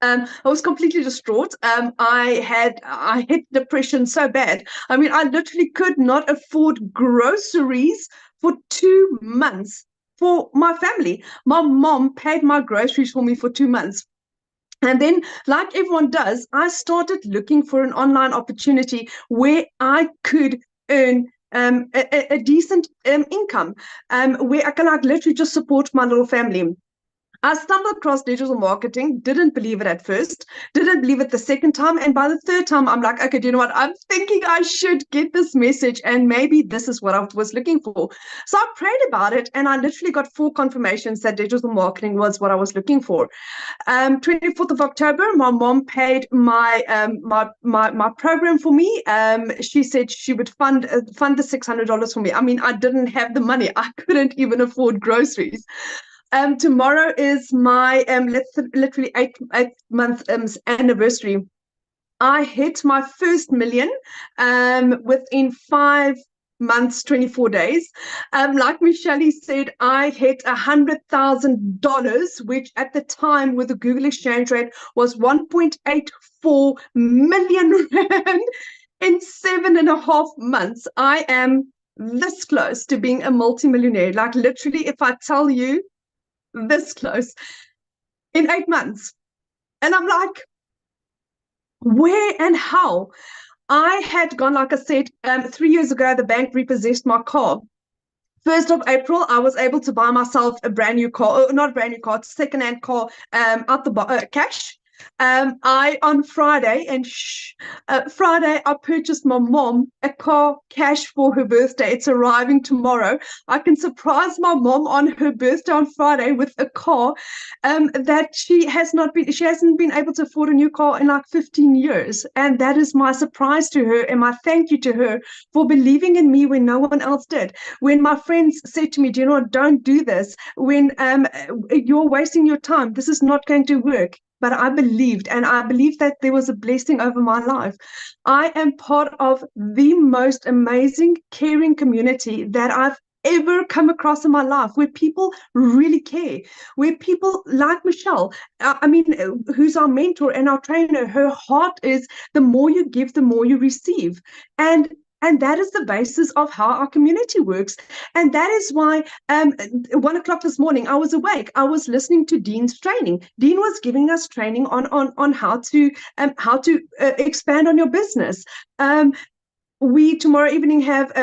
I was completely distraught. I had depression so bad. I mean, I literally could not afford groceries for 2 months for my family. My mom paid my groceries for me for 2 months. And then, like everyone does, I started looking for an online opportunity where I could earn a decent income, where I can like literally just support my little family. I stumbled across digital marketing, didn't believe it at first, didn't believe it the second time. And by the third time, I'm like, okay, do you know what? I'm thinking I should get this message, and maybe this is what I was looking for. So I prayed about it, and I literally got 4 confirmations that digital marketing was what I was looking for. 24th of October, my mom paid my program for me. She said she would fund the $600 for me. I mean, I didn't have the money. I couldn't even afford groceries. Tomorrow is my literally 8-month anniversary. I hit my first million within 5 months, 24 days. Like Michelle said, I hit $100,000, which at the time with the Google exchange rate was 1.84 million rand in 7.5 months. I am this close to being a multimillionaire. Like literally, if I tell you, this close in 8 months. And I'm like, where and how? I had gone, like I said, 3 years ago, the bank repossessed my car. 1st of April, I was able to buy myself a brand new car, not a brand new car, second-hand car, out the cash. On Friday, Friday, I purchased my mom a car cash for her birthday. It's arriving tomorrow. I can surprise my mom on her birthday on Friday with a car that she hasn't been able to afford a new car in like 15 years. And that is my surprise to her and my thank you to her for believing in me when no one else did. When my friends said to me, do you know what, don't do this. When you're wasting your time. This is not going to work. But I believed, and I believe that there was a blessing over my life. I am part of the most amazing, caring community that I've ever come across in my life, where people really care, where people like Michelle, who's our mentor and our trainer, her heart is the more you give, the more you receive. And that is the basis of how our community works. And that is why 1 o'clock this morning, I was awake. I was listening to Dean's training. Dean was giving us training on how to expand on your business. We tomorrow evening have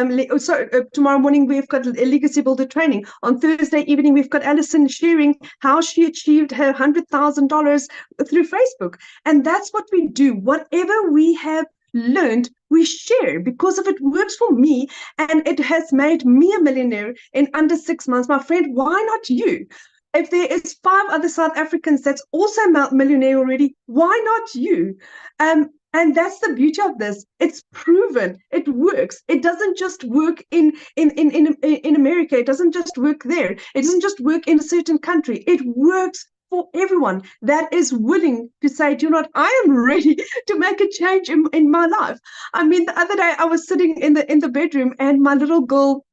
tomorrow morning we've got a legacy builder training. On Thursday evening we've got Alison sharing how she achieved her $100,000 through Facebook. And that's what we do. Whatever we have learned, we share, because if it works for me and it has made me a millionaire in under 6 months, my friend, why not you? If there is 5 other South Africans that's also millionaire already, why not you? And that's the beauty of this. It's proven. It works. It doesn't just work in America. It doesn't just work there. It doesn't just work in a certain country. It works for everyone that is willing to say, do you know what, I am ready to make a change in my life. I mean, the other day I was sitting in the bedroom and my little girl,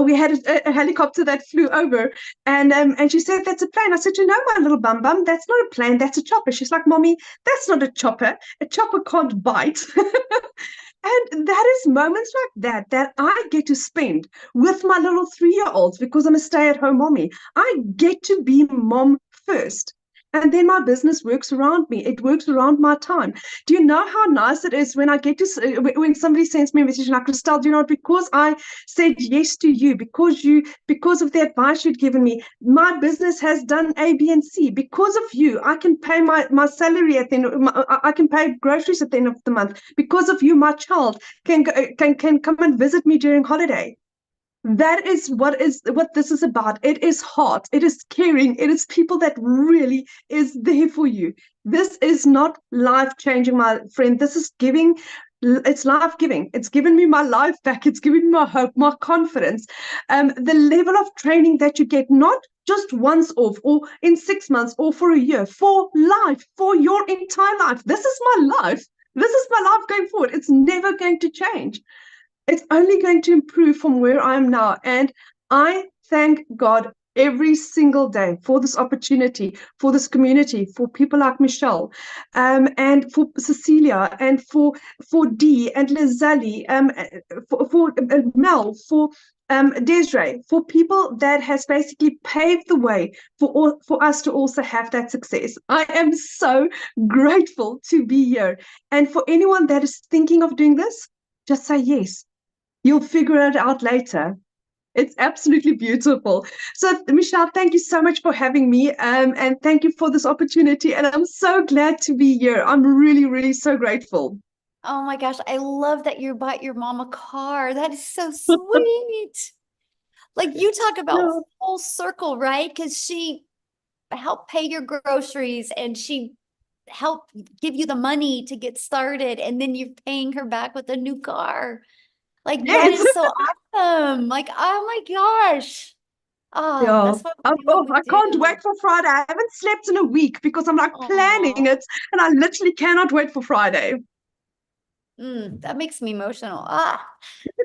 we had a helicopter that flew over, and she said, that's a plane. I said, you know, my little bum, that's not a plane, that's a chopper. She's like, Mommy, that's not a chopper. A chopper can't bite. And that is moments like that I get to spend with my little 3-year-olds, because I'm a stay-at-home mommy. I get to be mom first. And then my business works around me. It works around my time. Do you know how nice it is when I get to, when somebody sends me a message like, Christelle, do you know, because I said yes to you, because of the advice you'd given me, my business has done A, B, and C. Because of you, I can pay my salary at the end. I can pay groceries at the end of the month. Because of you, my child can come and visit me during holiday. That is what this is about. It is heart. It is caring. It is people that really is there for you. This is not life changing, my friend. This is giving. It's life giving. It's given me my life back. It's given me my hope, my confidence. The level of training that you get, not just once off or in 6 months or for a year, for life, for your entire life. This is my life. This is my life going forward. It's never going to change. It's only going to improve from where I am now. And I thank God every single day for this opportunity, for this community, for people like Michelle, and for Cecilia, and for Dee and Lizelle, for Mel, for Desiree, for people that has basically paved the way for us to also have that success. I am so grateful to be here. And for anyone that is thinking of doing this, just say yes. You'll figure it out later. It's absolutely beautiful. So, Michelle, thank you so much for having me, and thank you for this opportunity. And I'm so glad to be here. I'm really, really so grateful. Oh my gosh, I love that you bought your mom a car. That is so sweet. Like, you talk about full circle, right? Because she helped pay your groceries and she helped give you the money to get started, and then you're paying her back with a new car. Like, that is so awesome. Like, oh my gosh. Oh, Yeah. that's what we do, what we I can't do. wait for Friday. I haven't slept in a week because I'm like planning Aw. it, and I literally cannot wait for Friday. That makes me emotional.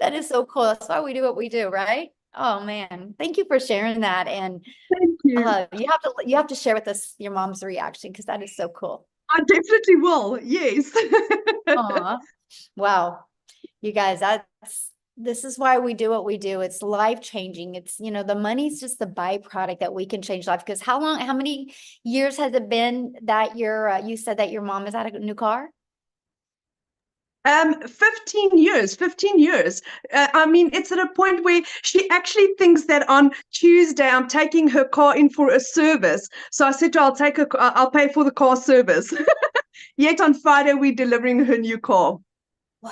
That is so cool. That's why we do what we do, right? Oh man, thank you for sharing that. And Thank you. you have to share with us your mom's reaction, because that is so cool. I definitely will. Yes. Aw. Wow. You guys, this is why we do what we do. It's life changing. It's, the money's just the byproduct that we can change life. Because how many years has it been that you said that your mom has had a new car? 15 years, 15 years. I mean, it's at a point where she actually thinks that on Tuesday I'm taking her car in for a service. So I said to her, I'll pay for the car service. Yet on Friday, we're delivering her new car. Wow.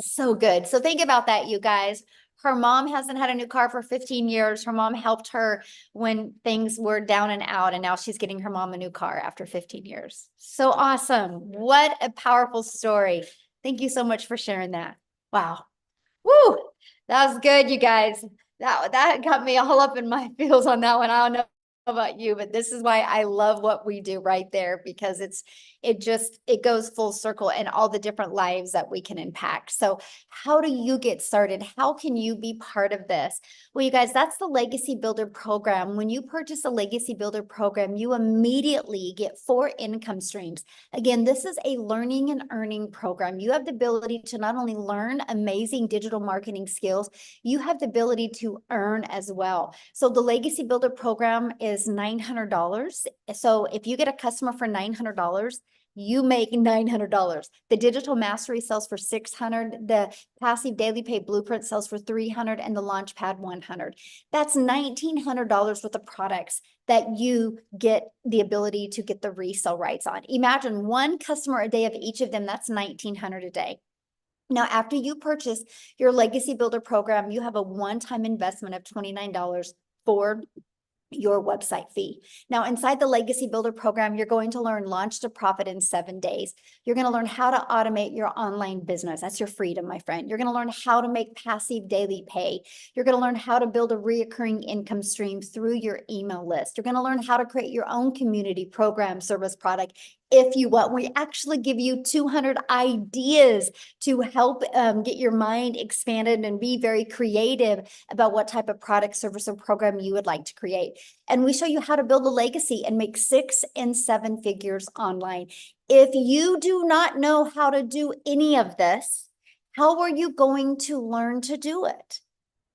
So good. So think about that, you guys. Her mom hasn't had a new car for 15 years. Her mom helped her when things were down and out, and now she's getting her mom a new car after 15 years. So awesome. What a powerful story. Thank you so much for sharing that. Wow. Woo. That was good, you guys. That got me all up in my feels on that one. I don't know about you, but this is why I love what we do right there, because it goes full circle and all the different lives that we can impact. So how do you get started? How can you be part of this? Well, you guys, that's the Legacy Builder program. When you purchase a Legacy Builder program, you immediately get 4 income streams. Again, this is a learning and earning program. You have the ability to not only learn amazing digital marketing skills, you have the ability to earn as well. So the Legacy Builder program is $900. So if you get a customer for $900, you make $900. The digital mastery sells for $600. The passive daily pay blueprint sells for $300, and the launchpad $100. That's $1,900 worth of products that you get the ability to get the resale rights on. Imagine 1 customer a day of each of them. That's $1,900 a day. Now, after you purchase your Legacy Builder program, you have a one-time investment of $29 for your website fee. Now, inside the Legacy Builder program, you're going to learn Launch to Profit in 7 days. You're going to learn how to automate your online business. That's your freedom, my friend. You're going to learn how to make passive daily pay. You're going to learn how to build a reoccurring income stream through your email list. You're going to learn how to create your own community program, service, product. If you want, we actually give you 200 ideas to help get your mind expanded and be very creative about what type of product, service, or program you would like to create. And we show you how to build a legacy and make 6 and 7 figures online. If you do not know how to do any of this, how are you going to learn to do it?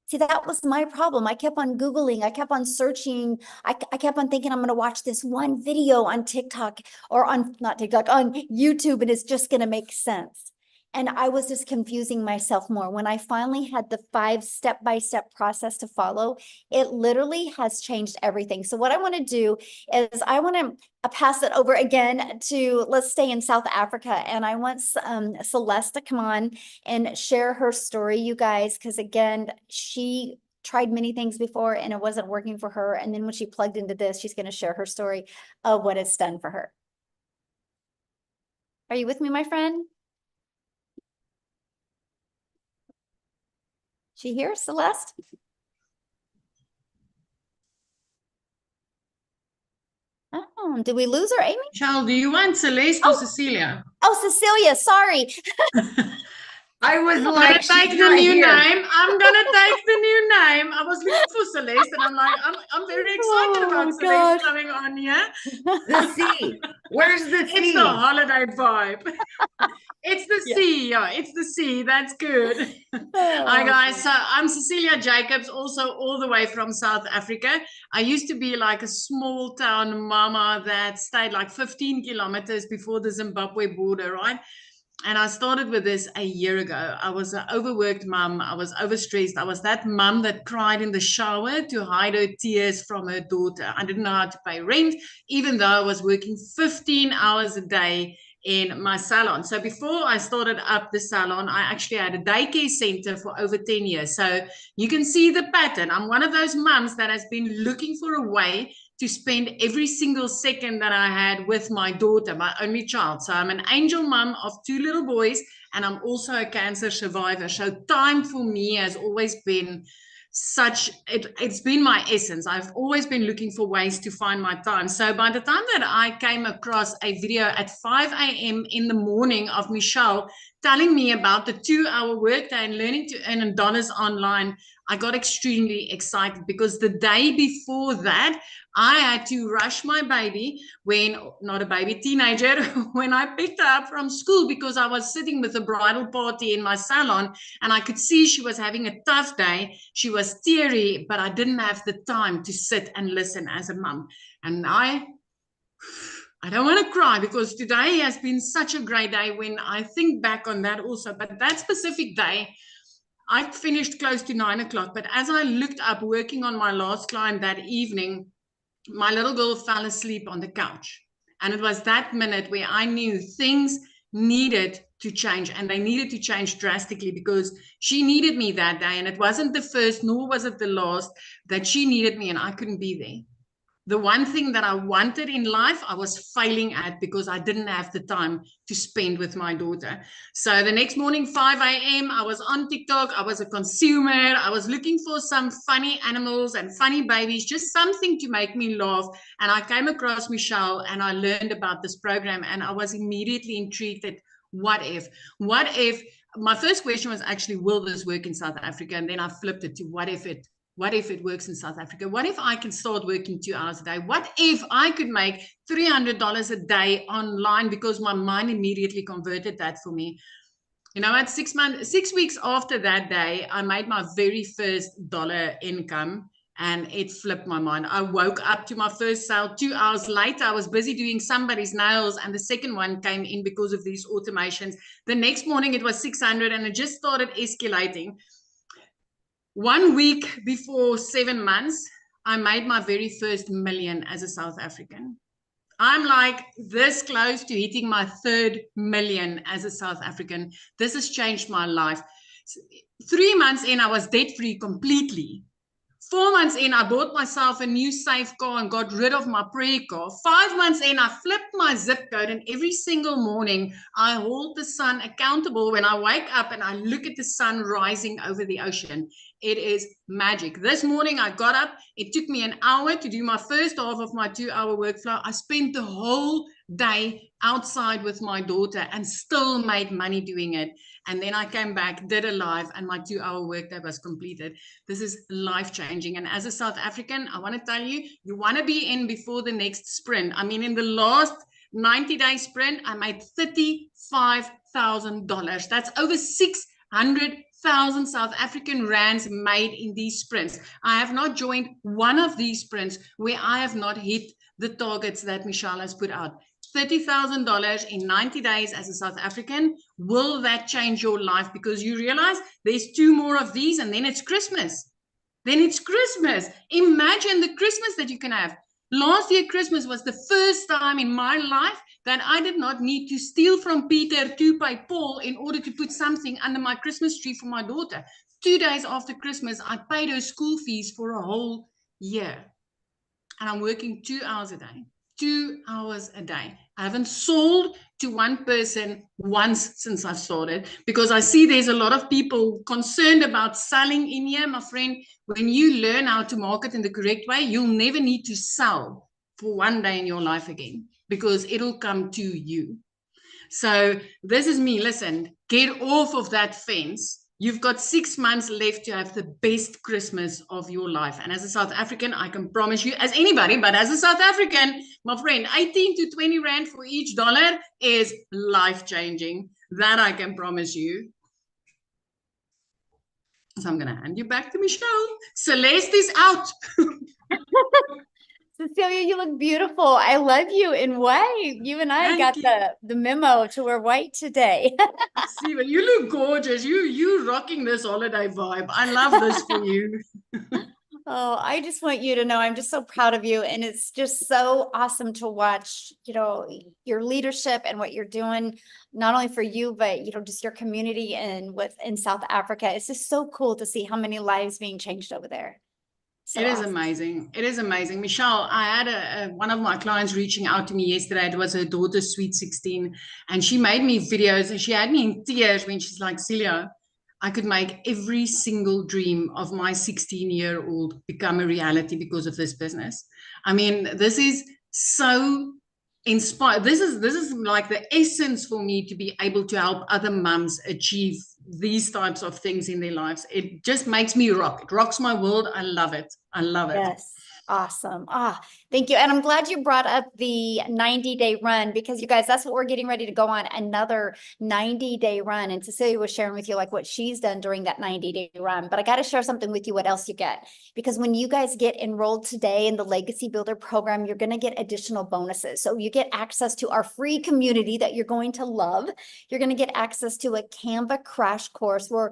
See, that was my problem. I kept on Googling, I kept on searching, I kept on thinking I'm going to watch this one video on TikTok or not TikTok, on YouTube, and it's just going to make sense. And I was just confusing myself more. When I finally had the 5 step-by-step process to follow, it literally has changed everything. So what I want to do is I want to pass it over again to, let's stay in South Africa. And I want Celeste to come on and share her story, you guys, because again, she tried many things before and it wasn't working for her. And then when she plugged into this, she's going to share her story of what it's done for her. Are you with me, my friend? She here, Celeste? Oh, did we lose her, Amy? Michelle, do you want Celeste or Cecilia? Oh, Cecilia, sorry. I was I'm like, gonna take she's the not new here. name. I'm gonna take the new name. I was looking for Celeste, and I'm like, I'm very excited about Celeste gosh. coming on here. The sea. Where's the It's sea? the holiday vibe. It's the Yeah. sea, yeah. It's the sea. That's good. Hi guys. So I'm Cecilia Jacobs, also all the way from South Africa. I used to be like a small town mama that stayed like 15 kilometers before the Zimbabwe border, right? And I started with this a year ago. I was an overworked mom. I was overstressed. I was that mom that cried in the shower to hide her tears from her daughter. I didn't know how to pay rent, even though I was working 15 hours a day in my salon. So before I started up the salon, I actually had a daycare center for over 10 years. So you can see the pattern. I'm one of those moms that has been looking for a way to spend every single second that I had with my daughter, my only child. So I'm an angel mom of 2 little boys, and I'm also a cancer survivor. So time for me has always been it's been my essence. I've always been looking for ways to find my time. So by the time that I came across a video at 5 a.m. in the morning of Michelle telling me about the 2-hour workday and learning to earn dollars online, I got extremely excited because the day before that, I had to rush my baby not a baby, teenager, when I picked her up from school because I was sitting with a bridal party in my salon and I could see she was having a tough day. She was teary, but I didn't have the time to sit and listen as a mom. And I don't want to cry because today has been such a great day when I think back on that also. But that specific day, I finished close to 9 o'clock. But as I looked up working on my last client that evening, my little girl fell asleep on the couch. And it was that minute where I knew things needed to change, and they needed to change drastically because she needed me that day. And it wasn't the first, nor was it the last, that she needed me and I couldn't be there. The one thing that I wanted in life, I was failing at because I didn't have the time to spend with my daughter. So the next morning, 5 a.m., I was on TikTok. I was a consumer. I was looking for some funny animals and funny babies, just something to make me laugh. And I came across Michelle and I learned about this program, and I was immediately intrigued at what if? My first question was actually, will this work in South Africa? And then I flipped it to what if it works in South Africa? What if I can start working 2 hours a day? What if I could make $300 a day online? Because my mind immediately converted that for me. You know, at 6 weeks after that day, I made my very first dollar income, and it flipped my mind. I woke up to my first sale 2 hours later. I was busy doing somebody's nails, and the second one came in because of these automations. The next morning it was 600, and it just started escalating. 1 week before 7 months, I made my very first million as a South African. I'm like this close to hitting my 3rd million as a South African. This has changed my life. 3 months in, I was debt-free completely. 4 months in, I bought myself a new safe car and got rid of my prayer car. 5 months in, I flipped my zip code, and every single morning I hold the sun accountable when I wake up and I look at the sun rising over the ocean. It is magic. This morning I got up. It took me an hour to do my first half of my 2-hour workflow. I spent the whole day outside with my daughter and still made money doing it. And then I came back, did a live, and my 2-hour workday was completed. This is life-changing. And as a South African, I want to tell you, you want to be in before the next sprint. I mean, in the last 90-day sprint, I made $35,000. That's over 600,000 South African rands made in these sprints. I have not joined one of these sprints where I have not hit the targets that Michelle has put out. $30,000 in 90 days as a South African. Will that change your life? Because you realize there's 2 more of these and then it's Christmas. Then it's Christmas. Imagine the Christmas that you can have. Last year, Christmas was the first time in my life that I did not need to steal from Peter to pay Paul in order to put something under my Christmas tree for my daughter. 2 days after Christmas, I paid her school fees for a whole year. And I'm working 2 hours a day. 2 hours a day. I haven't sold to one person once since I've started, because I see there's a lot of people concerned about selling in here. My friend, when you learn how to market in the correct way, you'll never need to sell for one day in your life again, because it'll come to you. So this is me. Listen, get off of that fence. You've got 6 months left to have the best Christmas of your life. And as a South African, I can promise you, as anybody, but as a South African, my friend, 18 to 20 rand for each dollar is life-changing. That I can promise you. So I'm going to hand you back to Michelle. Celeste is out. Cecilia, you look beautiful. I love you in white. You and I got the memo to wear white today. See, but you look gorgeous. You rocking this holiday vibe. I love this for you. Oh, I just want you to know I'm just so proud of you. And it's just so awesome to watch, you know, your leadership and what you're doing, not only for you, but, you know, just your community and in South Africa. It's just so cool to see how many lives being changed over there. So it is awesome. amazing. It is amazing. Michelle, I had one of my clients reaching out to me yesterday. It was her daughter's sweet 16, and she made me videos, and she had me in tears when she's like, Celia, I could make every single dream of my 16-year-old become a reality because of this business. I mean, this is so inspired. This is like the essence for me to be able to help other mums achieve these types of things in their lives. It just makes me rock. It rocks my world. I love it. I love it. Yes. Awesome. Thank you. And I'm glad you brought up the 90-day run, because you guys, that's what we're getting ready to go on, another 90-day run. And Cecilia was sharing with you like what she's done during that 90-day run. But I got to share something with you, what else you get. Because when you guys get enrolled today in the Legacy Builder program, you're going to get additional bonuses. So you get access to our free community that you're going to love. You're going to get access to a Canva crash course where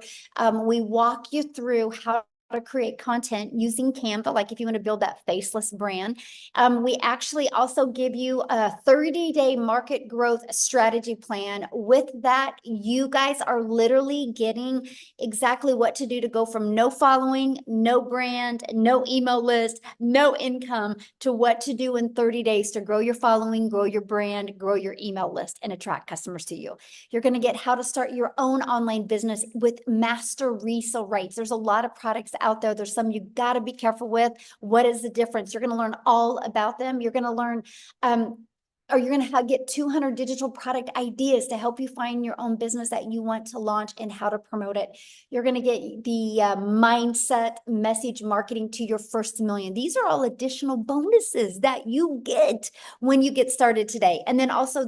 we walk you through how to create content using Canva, like if you want to build that faceless brand. We actually also give you a 30-day market growth strategy plan. With that, you guys are literally getting exactly what to do to go from no following, no brand, no email list, no income, to what to do in 30 days to grow your following, grow your brand, grow your email list, and attract customers to you. You're going to get how to start your own online business with master resale rates. There's a lot of products out there. There's some you got to be careful with. What is the difference? You're going to learn all about them. You're going to learn, or you're going to get 200 digital product ideas to help you find your own business that you want to launch and how to promote it. You're going to get the mindset message marketing to your first million. These are all additional bonuses that you get when you get started today. And then also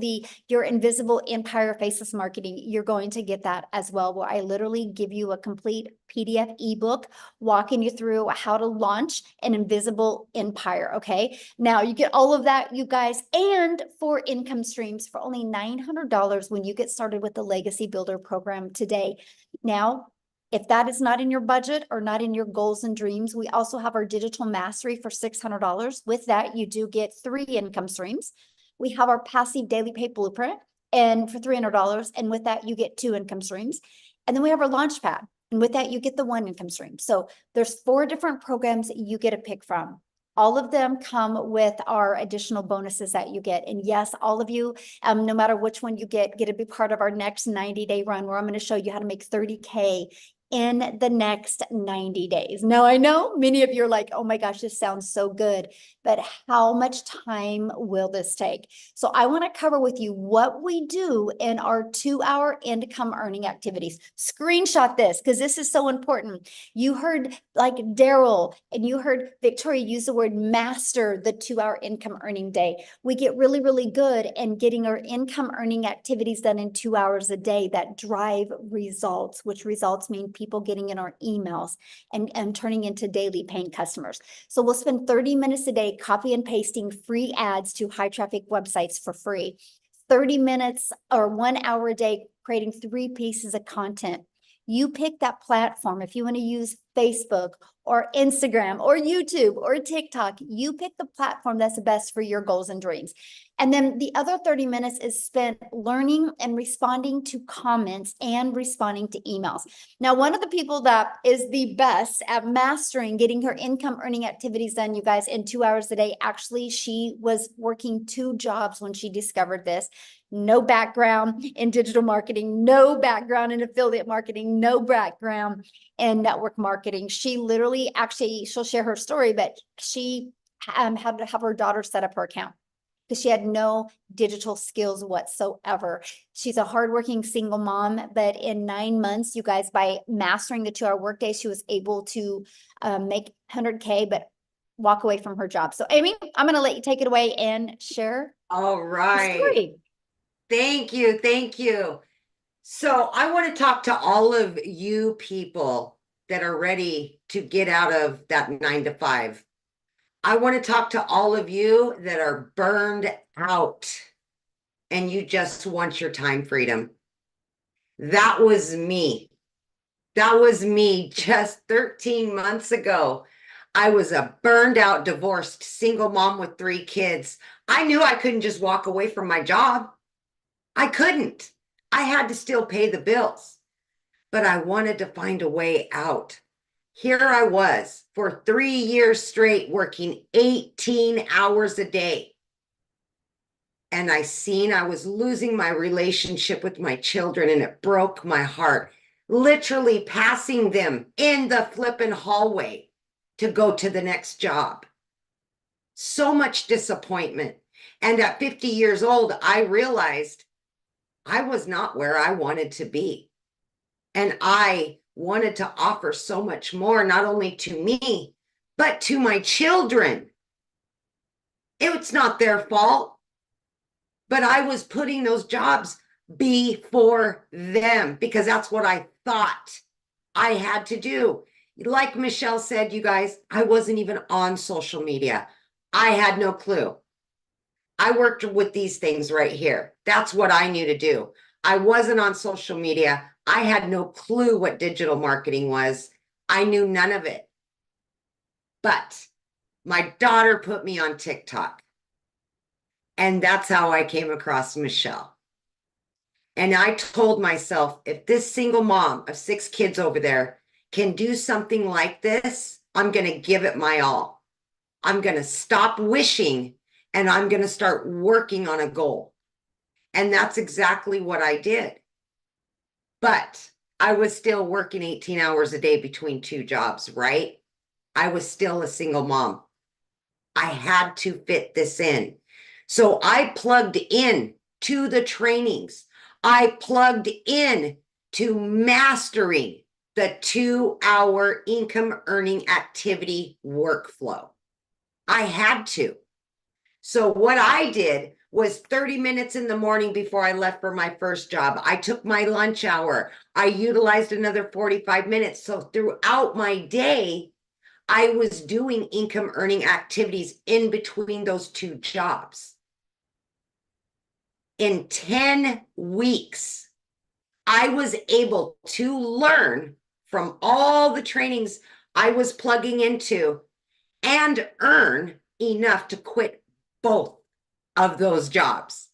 your invisible empire faceless marketing, you're going to get that as well, where I literally give you a complete PDF ebook walking you through how to launch an invisible empire. Okay. Now you get all of that, you guys, and 4 income streams for only $900 when you get started with the Legacy Builder program today. Now, if that is not in your budget or not in your goals and dreams, we also have our digital mastery for $600. With that, you do get 3 income streams. We have our passive daily pay blueprint and for $300. And with that, you get 2 income streams. And then we have our launch pad. And with that, you get the 1 income stream. So there's 4 different programs that you get to pick from. All of them come with our additional bonuses that you get. And yes, all of you, no matter which one you get to be part of our next 90-day run, where I'm going to show you how to make 30K in the next 90 days. Now, I know many of you are like, oh my gosh, this sounds so good, but how much time will this take? So I want to cover with you what we do in our 2-hour income earning activities. Screenshot this because this is so important. You heard like Daryl and you heard Victoria use the word master the 2-hour income earning day. We get really, really good in getting our income earning activities done in 2 hours a day that drive results, which results mean people getting in our emails and turning into daily paying customers. So we'll spend 30 minutes a day copy and pasting free ads to high traffic websites for free. 30 minutes or 1 hour a day creating 3 pieces of content. You pick that platform. If you want to use Facebook or Instagram or YouTube or TikTok, you pick the platform that's the best for your goals and dreams. And then the other 30 minutes is spent learning and responding to comments and responding to emails. Now, one of the people that is the best at mastering getting her income earning activities done, you guys, in 2 hours a day, actually, she was working 2 jobs when she discovered this. No background in digital marketing, no background in affiliate marketing, no background in network marketing. She literally, actually, she'll share her story, but she had to have her daughter set up her account because she had no digital skills whatsoever. She's a hardworking single mom, but in 9 months, you guys, by mastering the 2-hour workday, she was able to make 100K, but walk away from her job. So Amy, I'm going to let you take it away and share. All right. The story. Thank you. Thank you. So I want to talk to all of you people that are ready to get out of that 9 to 5. I want to talk to all of you that are burned out and you just want your time freedom. That was me. That was me just 13 months ago. I was a burned out, divorced, single mom with 3 kids. I knew I couldn't just walk away from my job. I couldn't. I had to still pay the bills, but I wanted to find a way out. Here I was for 3 years straight working 18 hours a day. And I seen I was losing my relationship with my children and it broke my heart, literally passing them in the flippin' hallway to go to the next job. So much disappointment. And at 50 years old, I realized I was not where I wanted to be. And I wanted to offer so much more, not only to me, but to my children. It's not their fault, but I was putting those jobs before them because that's what I thought I had to do. Like Michelle said, you guys, I wasn't even on social media. I had no clue. I worked with these things right here. That's what I knew to do. I wasn't on social media. I had no clue what digital marketing was. I knew none of it. But my daughter put me on TikTok. And that's how I came across Michelle. And I told myself, if this single mom of 6 kids over there can do something like this, I'm going to give it my all. I'm going to stop wishing and I'm going to start working on a goal. And that's exactly what I did. But I was still working 18 hours a day between 2 jobs, right? I was still a single mom. I had to fit this in. So I plugged in to the trainings. I plugged in to mastering the 2-hour income earning activity workflow. I had to. So what I did was 30 minutes in the morning before I left for my first job. I took my lunch hour. I utilized another 45 minutes. So throughout my day, I was doing income earning activities in between those 2 jobs. In 10 weeks, I was able to learn from all the trainings I was plugging into and earn enough to quit both of those jobs.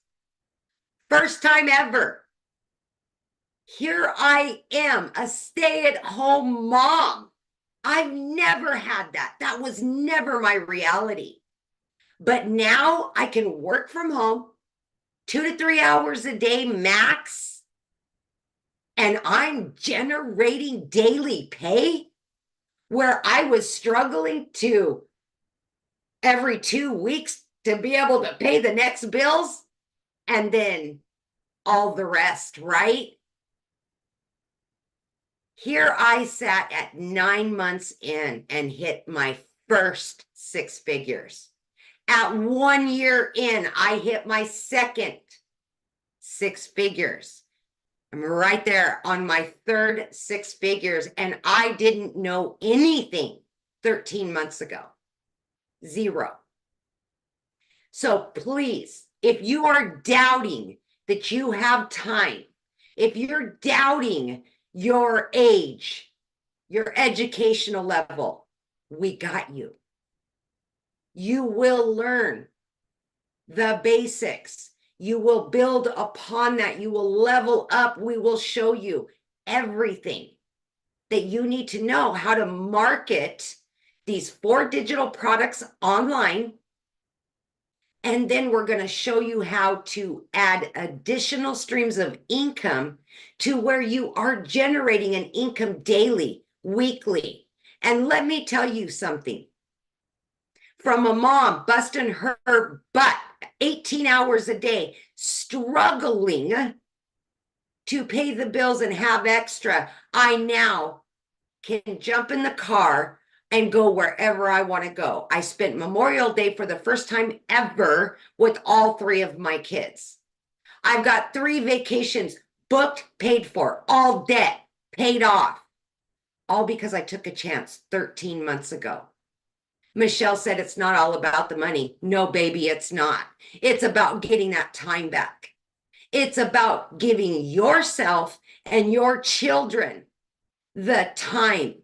First time ever. Here I am, a stay-at-home mom. I've never had that. That was never my reality. But now I can work from home 2 to 3 hours a day max. And I'm generating daily pay where I was struggling to every 2 weeks to be able to pay the next bills and then all the rest, right? Here I sat at 9 months in and hit my first 6 figures. At 1 year in, I hit my second 6 figures. I'm right there on my third 6 figures, and I didn't know anything 13 months ago. 0. So please, if you are doubting that you have time, if you're doubting your age, your educational level, we got you. You will learn the basics. You will build upon that. You will level up. We will show you everything that you need to know how to market these 4 digital products online. And then we're going to show you how to add additional streams of income to where you are generating an income daily, weekly. And let me tell you something. From a mom busting her butt 18 hours a day, struggling to pay the bills and have extra, I now can jump in the car and go wherever I want to go. I spent Memorial Day for the first time ever with all 3 of my kids. I've got 3 vacations booked, paid for, all debt paid off, all because I took a chance 13 months ago. Michelle said it's not all about the money. No, baby, it's not. It's about getting that time back. It's about giving yourself and your children the time.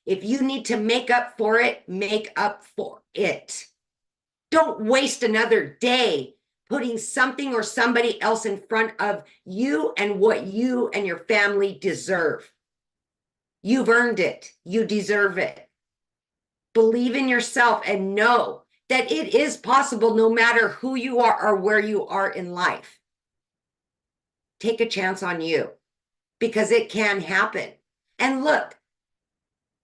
If you need to make up for it, make up for it. Don't waste another day putting something or somebody else in front of you and what you and your family deserve. You've earned it. You deserve it. Believe in yourself and know that it is possible no matter who you are or where you are in life. Take a chance on you because it can happen. And look,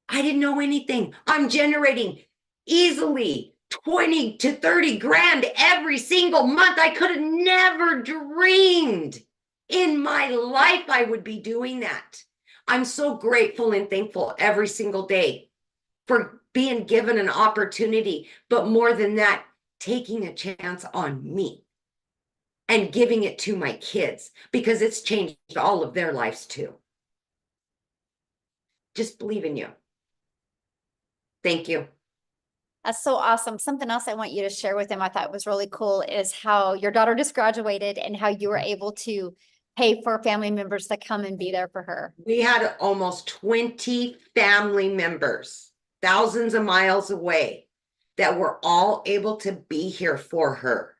I didn't know anything. I'm generating easily 20 to 30 grand every single month. I could have never dreamed in my life I would be doing that. I'm so grateful and thankful every single day for being given an opportunity. But more than that, taking a chance on me and giving it to my kids because it's changed all of their lives too. Just believe in you. Thank you. That's so awesome. Something else I want you to share with them I thought was really cool is how your daughter just graduated and how you were able to pay for family members to come and be there for her. We had almost 20 family members, thousands of miles away, that were all able to be here for her.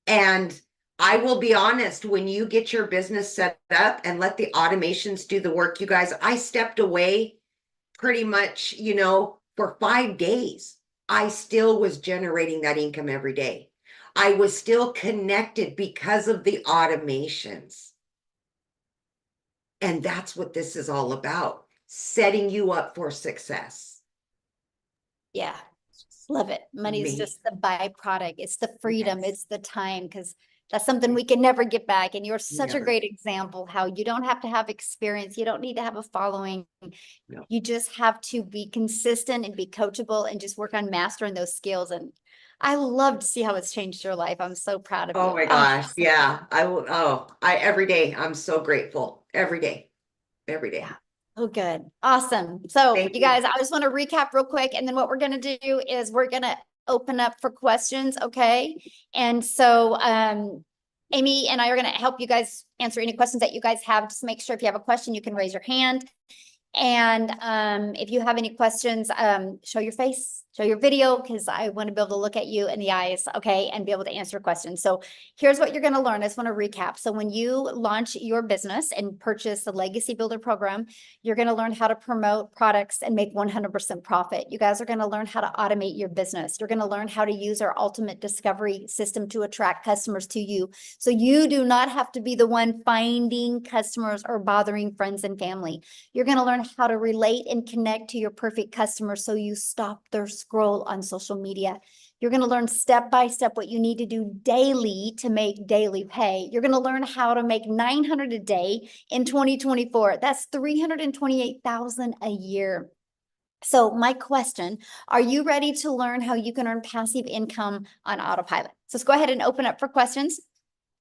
And I will be honest, when you get your business set up and let the automations do the work, you guys, I stepped away pretty much, for 5 days. I still was generating that income every day. I was still connected because of the automations. And that's what this is all about, setting you up for success. Yeah, love it. Money's just the byproduct. It's the freedom. Yes. It's the time, because that's something we can never get back. And you're such a Never. great example how you don't have to have experience. You don't need to have a following. No. You just have to be consistent and be coachable and just work on mastering those skills. And I love to see how it's changed your life. I'm so proud of you. Oh my gosh. Yeah. I will. Every day I'm so grateful. Every day. Yeah. Oh, good. Awesome. So Thank you you. guys, I just want to recap real quick. And then what we're going to do is we're going to open up for questions. Okay. And so, Amy and I are going to help you guys answer any questions that you guys have. Just make sure if you have a question, you can raise your hand. And if you have any questions, show your face, show your video, because I want to be able to look at you in the eyes, okay, and be able to answer questions. So here's what you're going to learn. I just want to recap. So when you launch your business and purchase the Legacy Builder program, you're going to learn how to promote products and make 100% profit. You guys are going to learn how to automate your business. You're going to learn how to use our ultimate discovery system to attract customers to you. So you do not have to be the one finding customers or bothering friends and family. You're going to learn how to relate and connect to your perfect customer so you stop their scroll on social media. You're going to learn step by step what you need to do daily to make daily pay. You're going to learn how to make $900 a day in 2024. That's $328,000 a year. So my question, are you ready to learn how you can earn passive income on autopilot? So let's go ahead and open up for questions.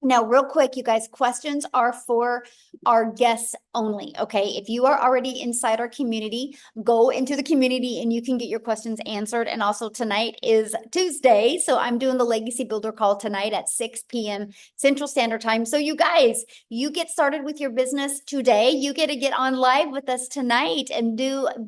Now, real quick, you guys, questions are for our guests only, okay? If you are already inside our community, go into the community and you can get your questions answered. And also tonight is Tuesday, so I'm doing the Legacy Builder call tonight at 6 p.m. Central Standard Time. So you guys, you get started with your business today. You get to get on live with us tonight and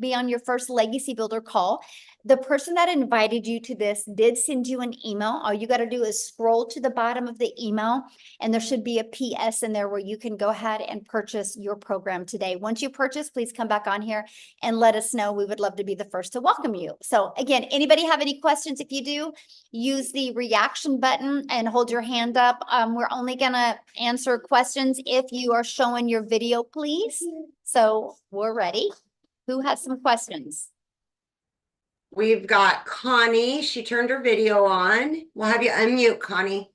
be on your first Legacy Builder call. The person that invited you to this did send you an email. All you got to do is scroll to the bottom of the email and there should be a PS in there where you can go ahead and purchase your program today. Once you purchase, please come back on here and let us know. We would love to be the first to welcome you. So again, anybody have any questions? If you do, use the reaction button and hold your hand up. We're only going to answer questions if you are showing your video, please. So we're ready. Who has some questions? We've got Connie. She turned her video on. We'll have you unmute, Connie.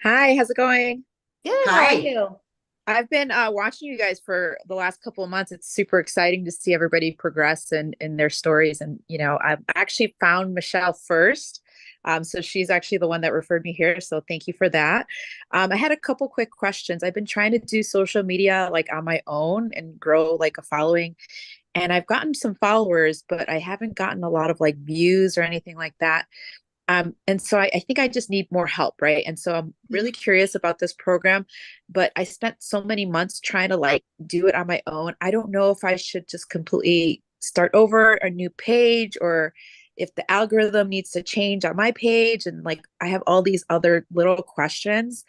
Hi, how's it going? Good. Hi. How are you? I've been watching you guys for the last couple of months. It's super exciting to see everybody progress in their stories. And, I've actually found Michelle first. So she's actually the one that referred me here. So thank you for that. I had a couple quick questions. I've been trying to do social media like on my own and grow like a following. And I've gotten some followers, but I haven't gotten a lot of like views or anything like that. And so I think I just need more help, right? And so I'm really curious about this program, but I spent so many months trying to like do it on my own. I don't know if I should just completely start over a new page or if the algorithm needs to change on my page. And like, I have all these other little questions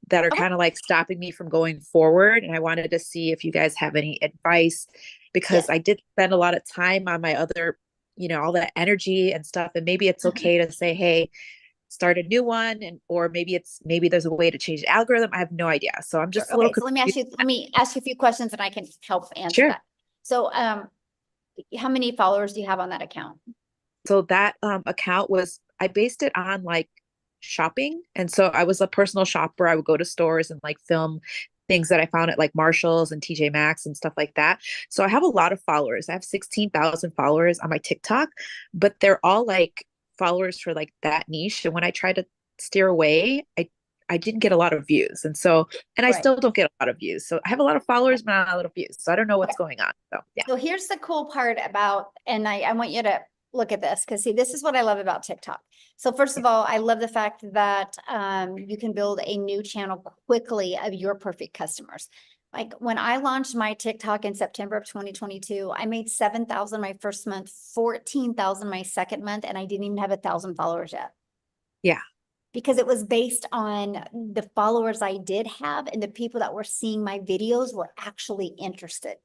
that are kind of like stopping me from going forward. And I wanted to see if you guys have any advice because I did spend a lot of time on my other, all that energy and stuff. And maybe it's okay to say, hey, start a new one. And, or maybe there's a way to change the algorithm. I have no idea. So I'm just a little so let me ask you a few questions and I can help answer that. So, how many followers do you have on that account? So that account I based it on like shopping. And so I was a personal shopper. I would go to stores and like film things that I found at like Marshall's and TJ Maxx and stuff like that. So I have a lot of followers. I have 16,000 followers on my TikTok, but they're all like followers for like that niche. And when I tried to steer away, I didn't get a lot of views. And so, and I Right. still don't get a lot of views. So I have a lot of followers, but not a lot of views. So I don't know what's Okay. going on. So yeah. So here's the cool part about, and I want you to look at this, because see, this is what I love about TikTok. So first of all, I love the fact that you can build a new channel quickly of your perfect customers. Like when I launched my TikTok in September of 2022, I made 7,000 my first month, 14,000 my second month, and I didn't even have 1,000 followers yet. Yeah. Because it was based on the followers I did have, and the people that were seeing my videos were actually interested,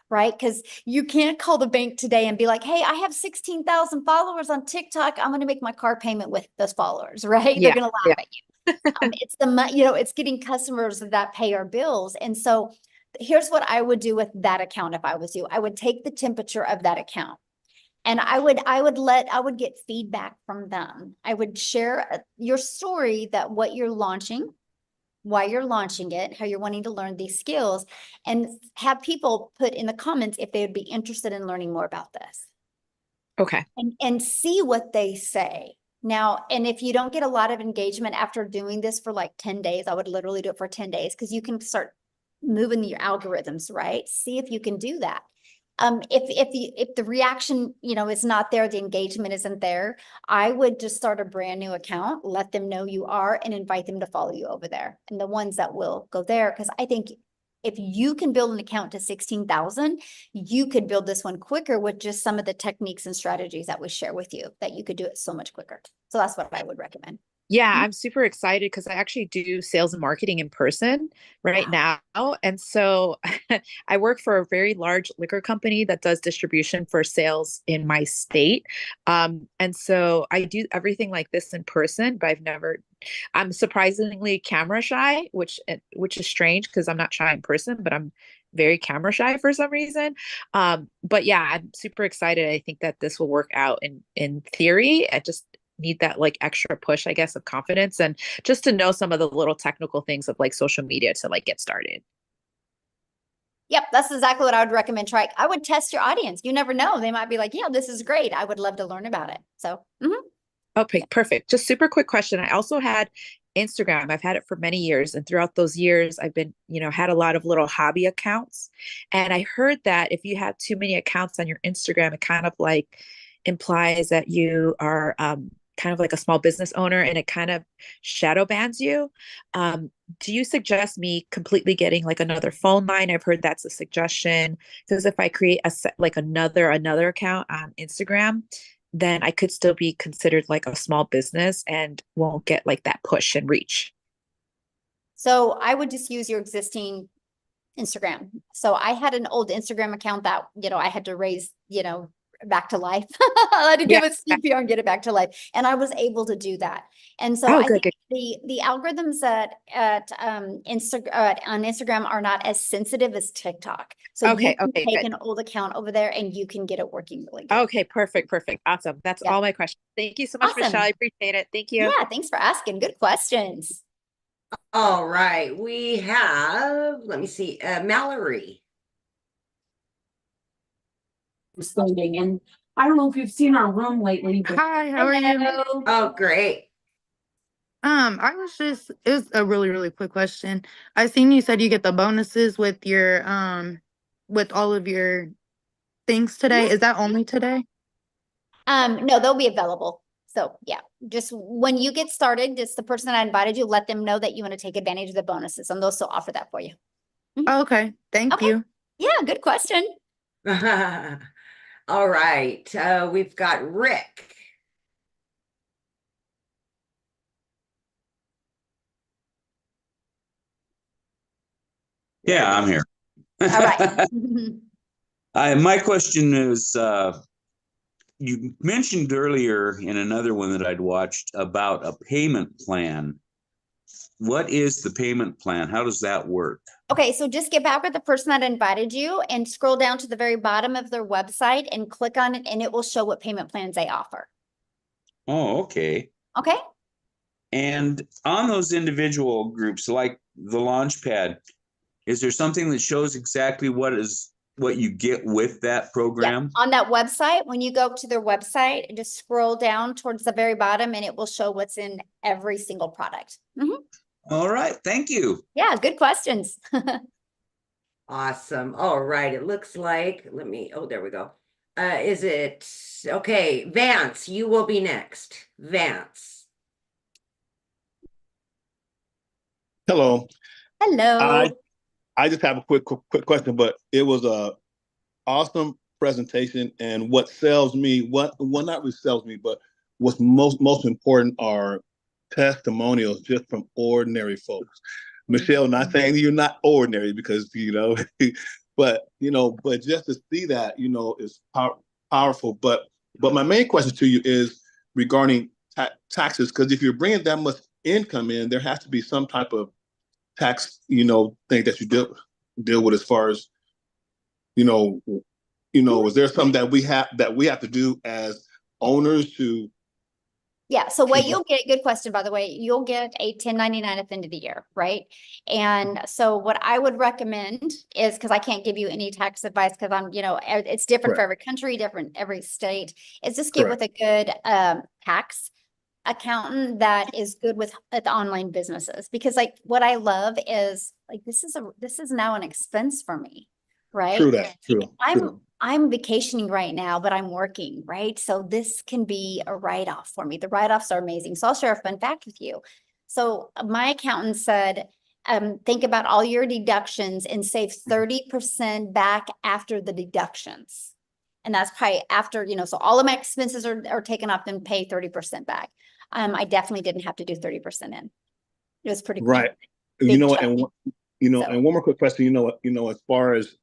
right? Because you can't call the bank today and be like, hey, I have 16,000 followers on TikTok. I'm going to make my car payment with those followers, right? Yeah, They're going to laugh at you. It's it's getting customers that pay our bills. And so here's what I would do with that account if I was you. I would take the temperature of that account. And I would get feedback from them. I would share your story, that what you're launching, why you're launching it, how you're wanting to learn these skills, and have people put in the comments if they would be interested in learning more about this. Okay. And see what they say. Now, and if you don't get a lot of engagement after doing this for like 10 days, I would literally do it for 10 days, because you can start moving your algorithms, right? See if you can do that. If the reaction, is not there, the engagement isn't there, I would just start a brand new account, let them know you are, and invite them to follow you over there. And the ones that will go there, because I think if you can build an account to 16,000, you could build this one quicker with just some of the techniques and strategies that we share with you, that you could do it so much quicker. So that's what I would recommend. Yeah, I'm super excited because I actually do sales and marketing in person right now. And so I work for a very large liquor company that does distribution for sales in my state. And so I do everything like this in person, but I'm surprisingly camera shy, which is strange because I'm not shy in person, but I'm very camera shy for some reason. But yeah, I'm super excited. I think that this will work out in theory. I just need that like extra push, I guess, of confidence, and just to know some of the little technical things of like social media to like get started. Yep, that's exactly what I would recommend. Try. I would test your audience. You never know. They might be like, yeah, this is great. I would love to learn about it. So, Okay, perfect. Just super quick question. I also had Instagram. I've had it for many years. And throughout those years, I've been, had a lot of little hobby accounts. And I heard that if you have too many accounts on your Instagram, it kind of like implies that you are kind of like a small business owner, and it kind of shadow bans you. Do you suggest me completely getting like another phone line? I've heard that's a suggestion, because if I create another account on Instagram, then I could still be considered like a small business and won't get like that push and reach. So I would just use your existing Instagram. So I had an old Instagram account that, I had to raise, back to life. I had to give it CPR and get it back to life. And I was able to do that. And so I think the algorithms at on Instagram are not as sensitive as TikTok. So you can take an old account over there and you can get it working really good. Okay, perfect. Awesome. That's all my questions. Thank you so much, Michelle. I appreciate it. Thank you. Yeah, thanks for asking. Good questions. All right, we have, let me see, Mallory. Standing, and I don't know if you've seen our room lately. But Hi, how are you? Oh, great. It was a really, really quick question. I seen you said you get the bonuses with your with all of your things today. Is that only today? No, they'll be available. So yeah, just when you get started, just the person that invited you, let them know that you want to take advantage of the bonuses, and they'll still offer that for you. Okay, thank you. Yeah, good question. All right, we've got Rick. Yeah, I'm here. All right. My question is, you mentioned earlier in another one that I'd watched about a payment plan. What is the payment plan? How does that work? Okay, so just get back with the person that invited you and scroll down to the very bottom of their website and click on it, and it will show what payment plans they offer. Oh, okay. Okay. And on those individual groups, like the Launchpad, is there something that shows exactly what is what you get with that Yeah, program? on that website, when you go to their website, just scroll down towards the very bottom and it will show what's in every single product. Mhm. All right, thank you. Yeah, good questions. Awesome. All right. It looks like, oh, there we go. Is it, okay, Vance, you will be next. Vance. Hello. Hello. I just have a quick question, but it was a awesome presentation, and what sells me, what well not really sells me, but what's most important are testimonials just from ordinary folks. Michelle, not saying you're not ordinary because but just to see that is powerful. But my main question to you is regarding taxes, because if you're bringing that much income in, there has to be some type of tax thing that you deal with as far as is there something that we have to do as owners to? Yeah, so what you'll get, good question, by the way, you'll get a 1099 at the end of the year, right? And so what I would recommend is, because I can't give you any tax advice because it's different for every country, different every state, is just get with a good tax accountant that is good with online businesses. Because like what I love is like this is now an expense for me, right? True that. True. I'm vacationing right now, but I'm working, right? So this can be a write-off for me. The write-offs are amazing. So I'll share a fun fact with you. So my accountant said, think about all your deductions and save 30% back after the deductions. And that's probably after, so all of my expenses are taken off and pay 30% back. I definitely didn't have to do 30% in. It was pretty right. And one more quick question, as far as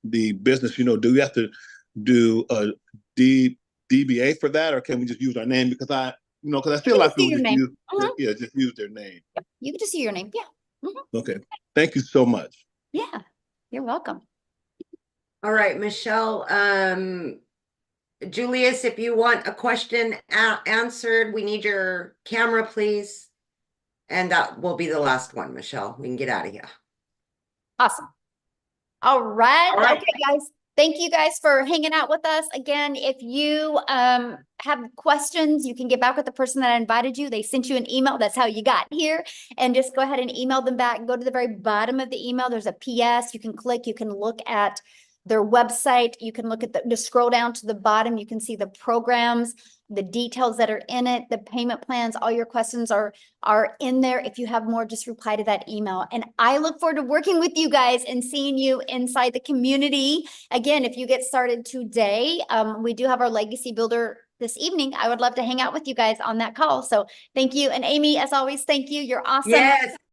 the business, do we have to do a DBA for that, or can we just use our name? Because I see a lot of people just use their name. Yep. You can just see your name. Yeah. Okay. Thank you so much. Yeah, you're welcome. All right, Michelle. Julius, if you want a question answered, we need your camera, please. And that will be the last one, Michelle. We can get out of here. Awesome. All right. Okay, guys. Thank you guys for hanging out with us. Again, if you have questions, you can get back with the person that invited you. They sent you an email. That's how you got here. And just go ahead and email them back. Go to the very bottom of the email. There's a PS. You can click. You can look at their website. You can look at just scroll down to the bottom. You can see the programs, the details that are in it, the payment plans. All your questions are in there. If you have more, just reply to that email. And I look forward to working with you guys and seeing you inside the community. Again, if you get started today, we do have our Legacy Builder this evening. I would love to hang out with you guys on that call. So thank you. And Amy, as always, thank you. You're awesome. Yes.